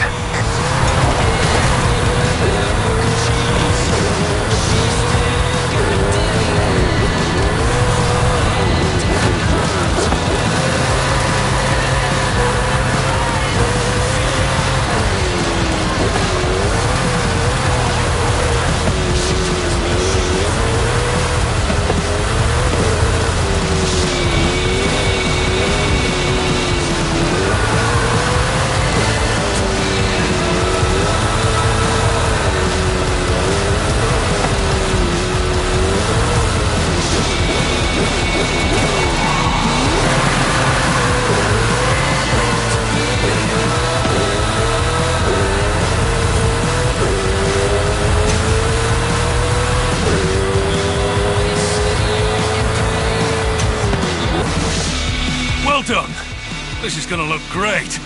This is gonna look great.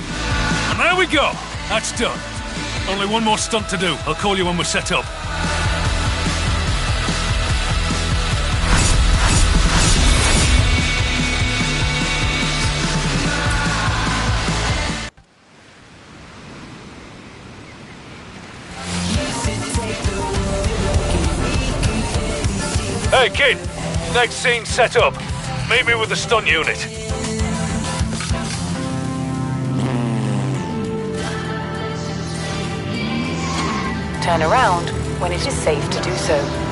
And there we go. That's done. Only one more stunt to do. I'll call you when we're set up. Hey, kid. Next scene set up. Meet me with the stunt unit. Turn around when it is safe to do so.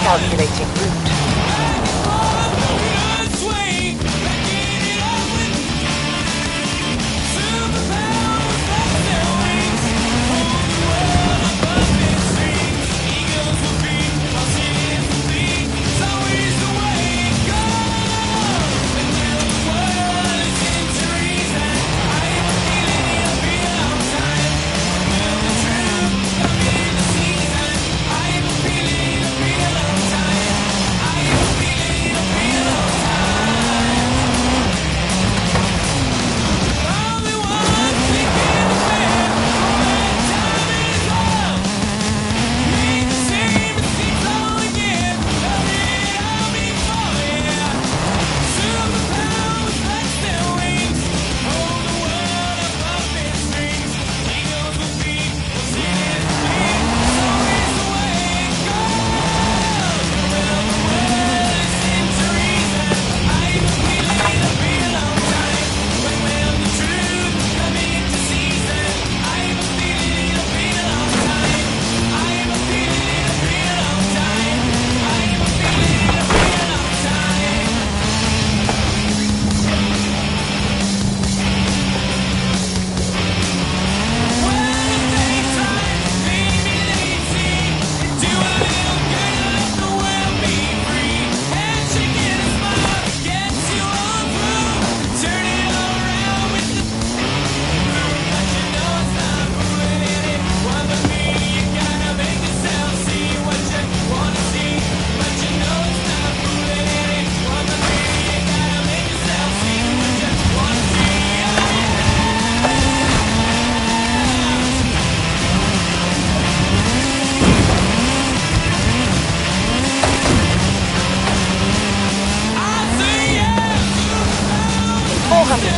Calculating route.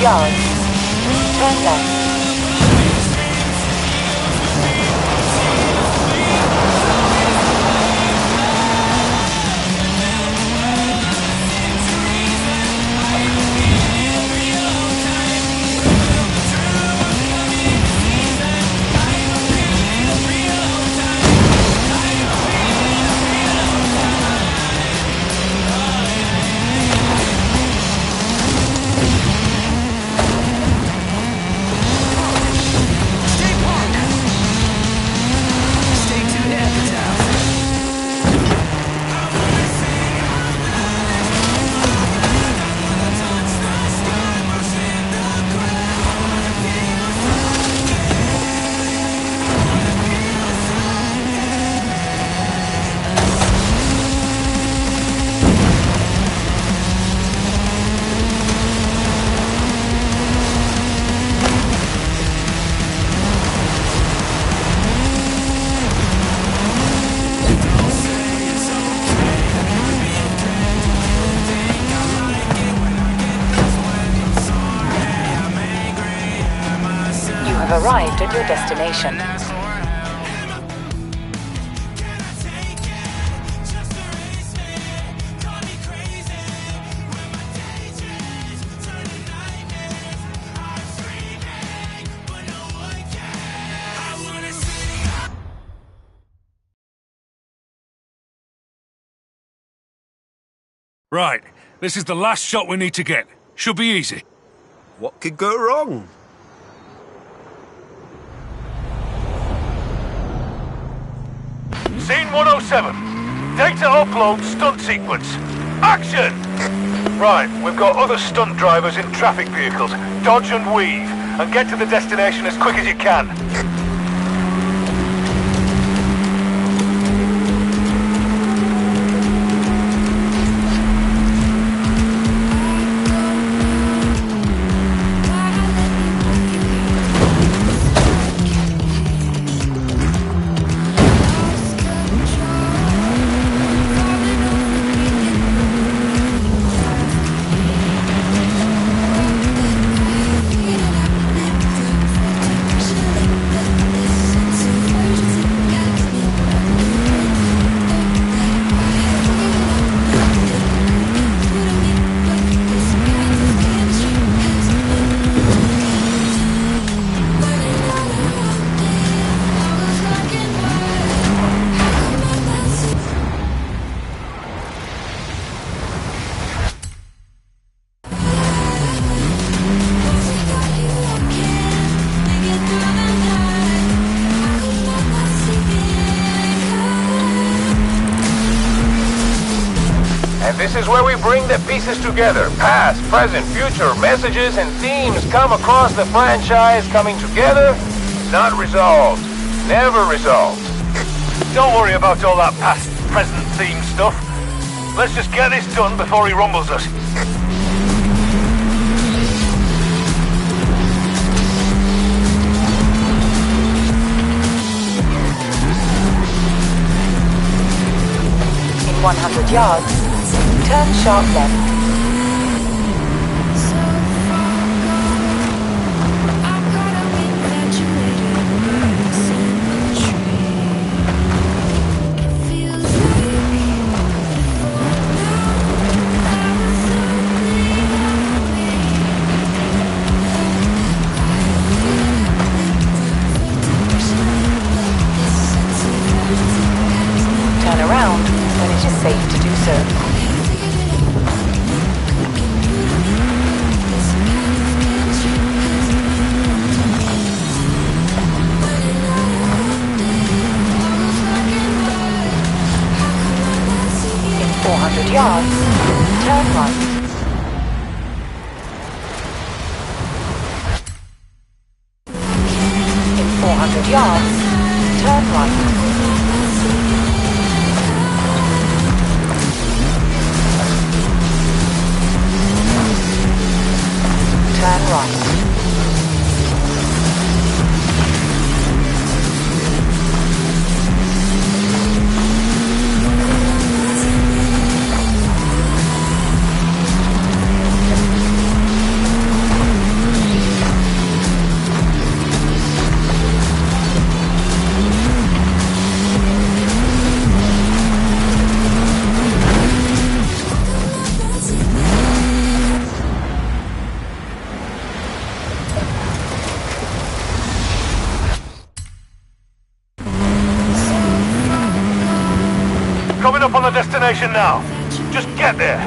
Yards. Turn left. your destination. Right, this is the last shot we need to get. Should be easy. What could go wrong? Scene 107. Data upload stunt sequence. Action! Right, we've got other stunt drivers in traffic vehicles. Dodge and weave, and get to the destination as quick as you can. And this is where we bring the pieces together. Past, present, future, messages and themes come across the franchise coming together, not resolved. Never resolved. Don't worry about all that past, present theme stuff. Let's just get this done before he rumbles us. In 100 yards, turn sharp left. Turn around when it is safe to do so. In 400 yards, turn right. In 400 yards, turn right. Turn right. Coming up on the destination now. Just get there.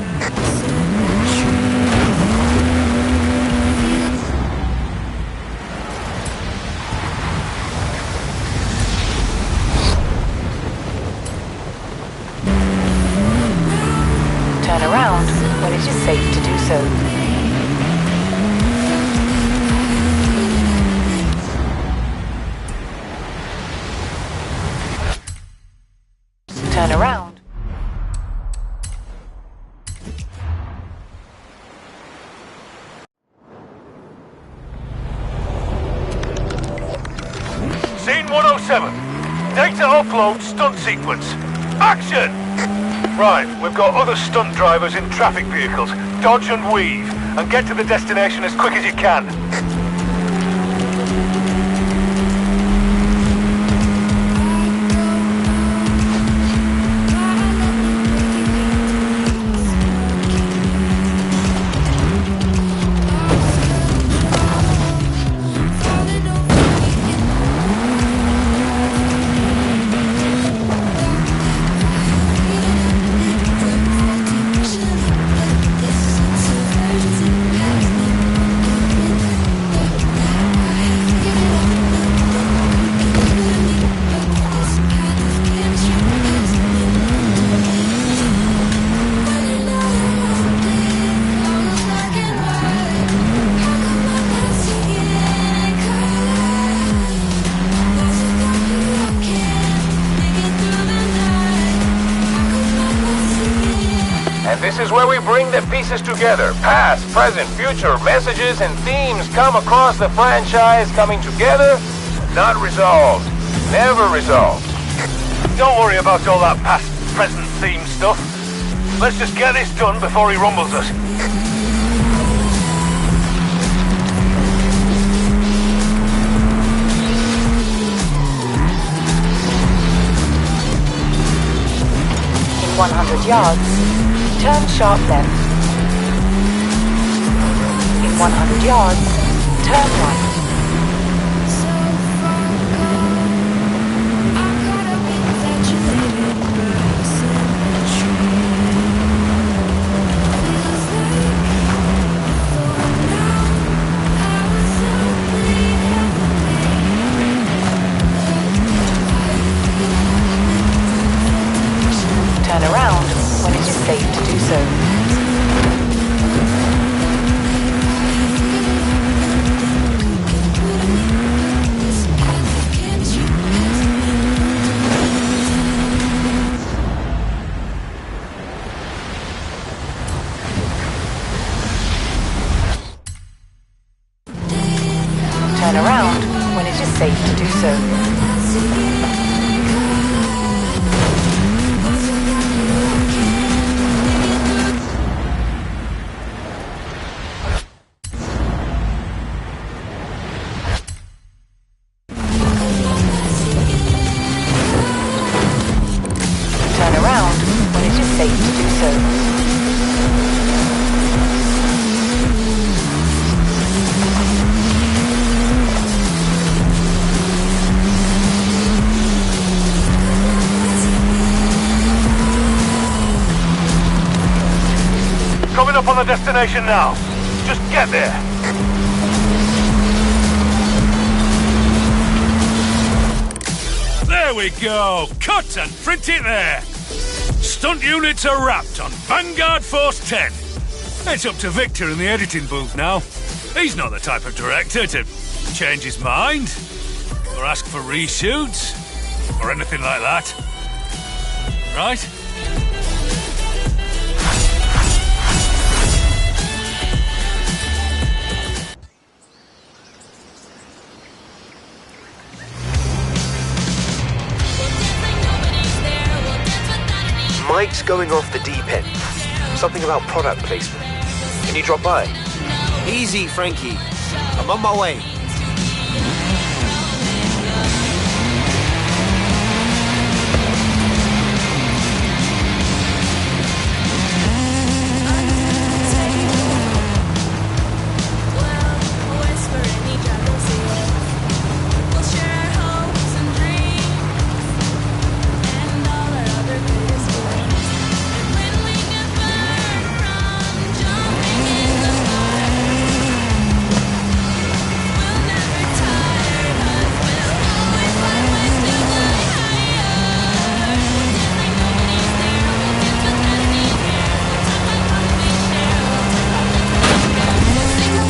Turn around when it is safe to do so. Turn around. Scene 107. Data upload stunt sequence. Action! Right, we've got other stunt drivers in traffic vehicles. Dodge and weave, and get to the destination as quick as you can. this is where we bring the pieces together. Past, present, future, messages and themes come across the franchise coming together, not resolved. Never resolved. Don't worry about all that past, present theme stuff. Let's just get this done before he rumbles us. In 100 yards, turn sharp left. In 100 yards, turn right. Turn around when it is safe to do so. Turn around when it is safe to do so. Turn around when it is safe to do so. Coming up on the destination now. Just get there. There we go. Cut and print it there. Stunt units are wrapped on Vanguard Force 10. It's up to Victor in the editing booth now. He's not the type of director to change his mind, or ask for reshoots, or anything like that. Right? Mike's going off the deep end. Something about product placement. Can you drop by? Easy, Frankie. I'm on my way.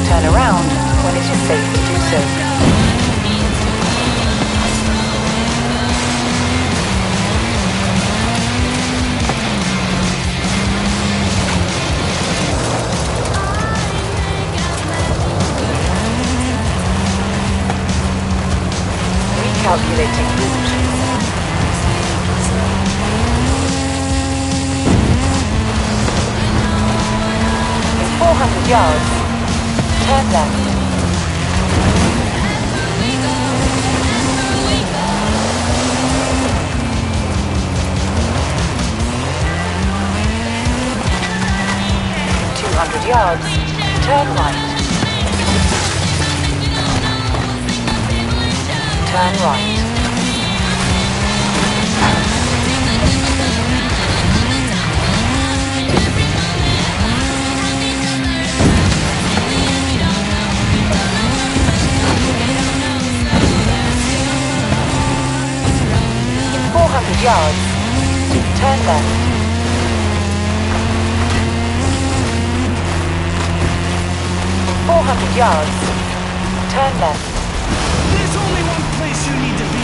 Turn around when it is safe to do so. Recalculating route. In 400 yards, turn left. In 200 yards, turn right. Turn right. In 400 yards, turn left. In 400 yards, turn left. There's only one place you need to be.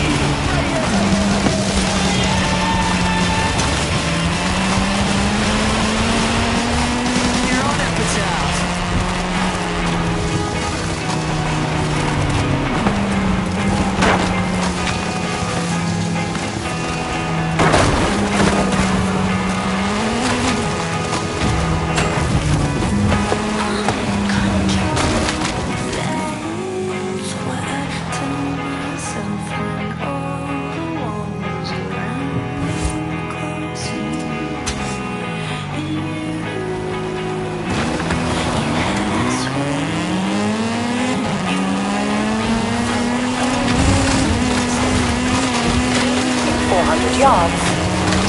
200 yards,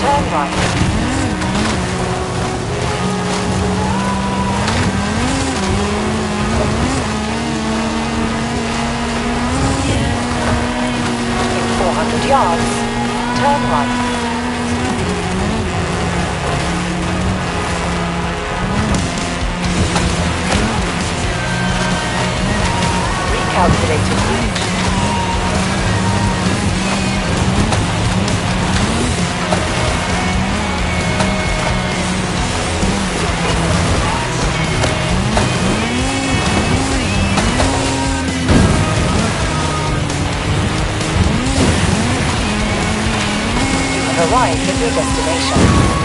turn right. In 400 yards, turn right. Recalculated route. Arrived at your destination.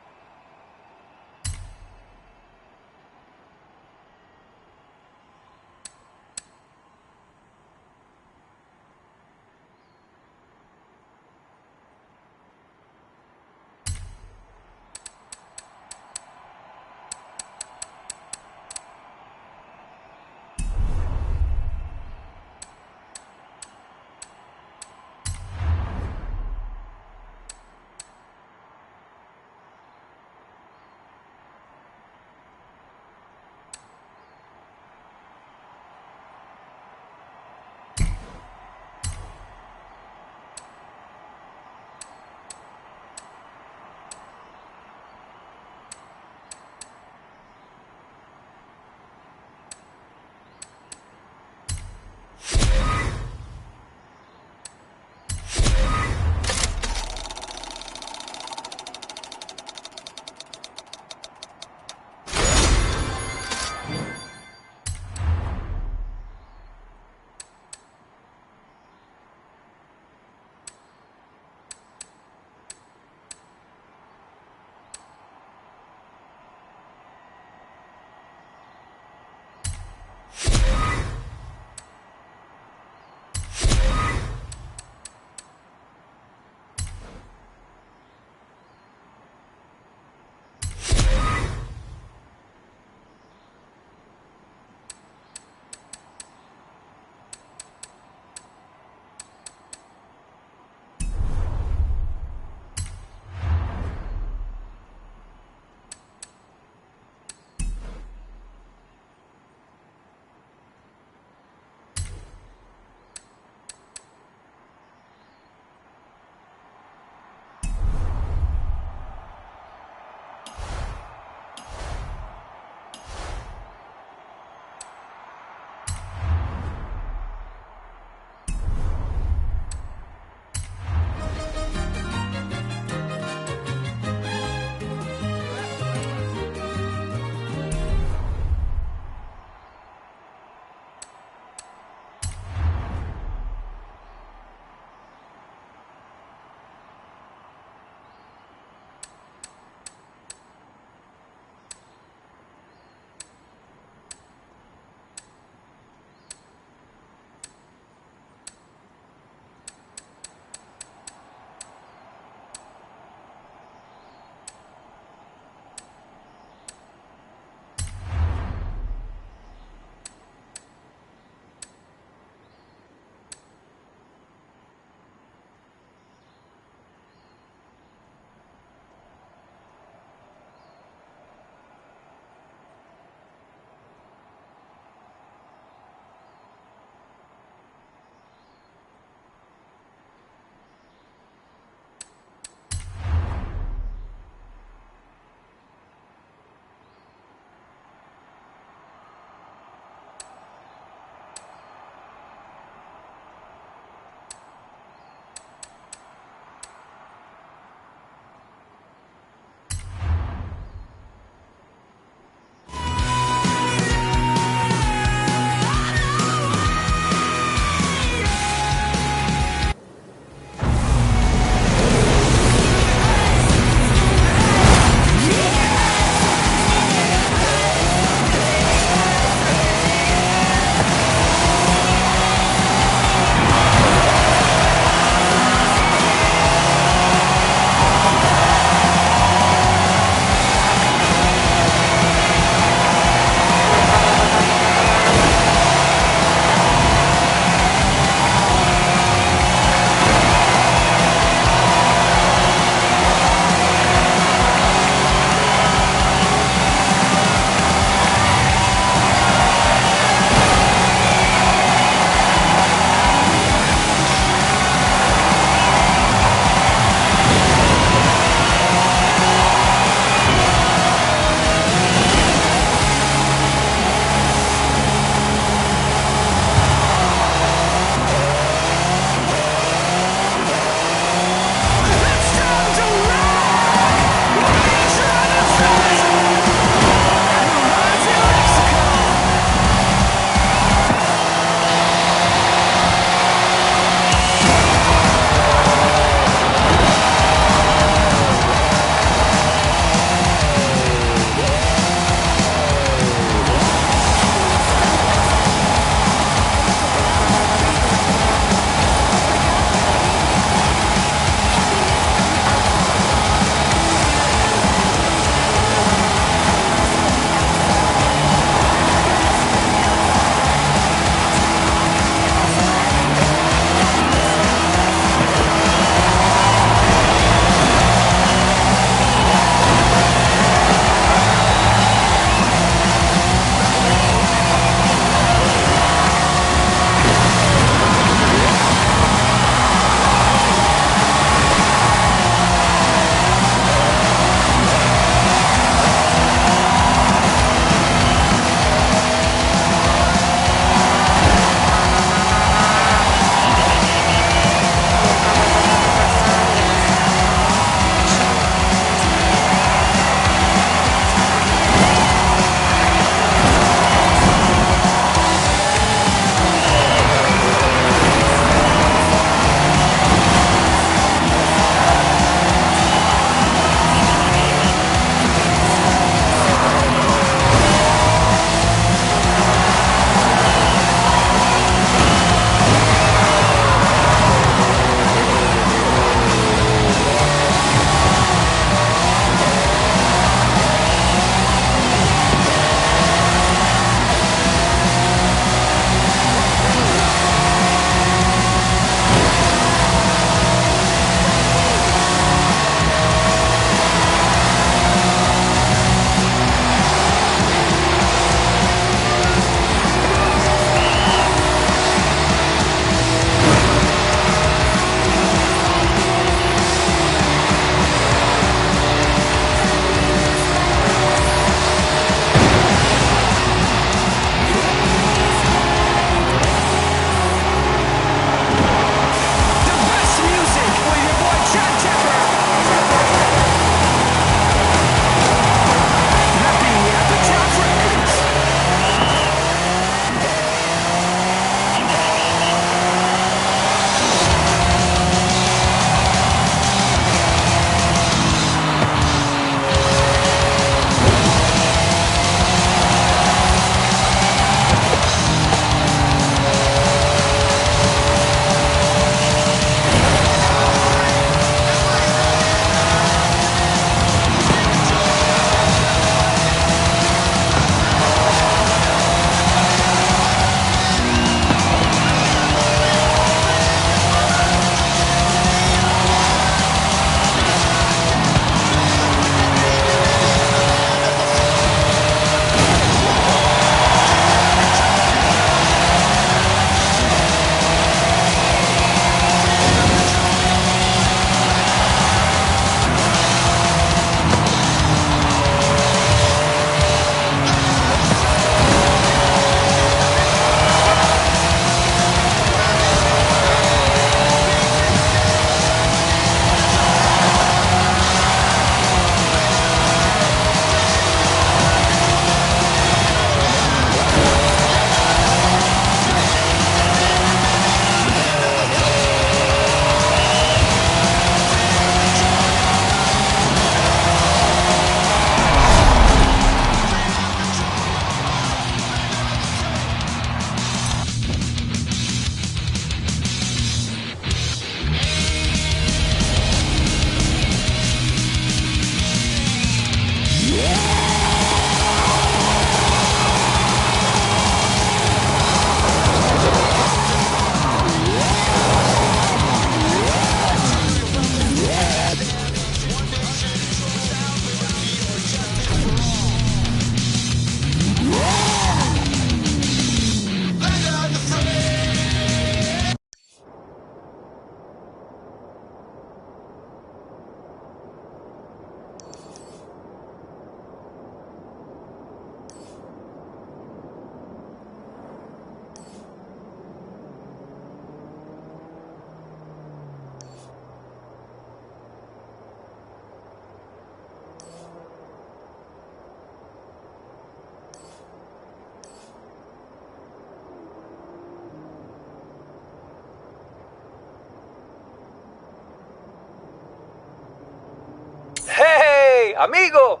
amigo!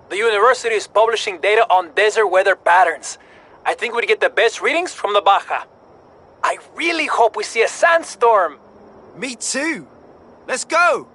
The university is publishing data on desert weather patterns. I think we'd get the best readings from the Baja. I really hope we see a sandstorm. Me too. Let's go.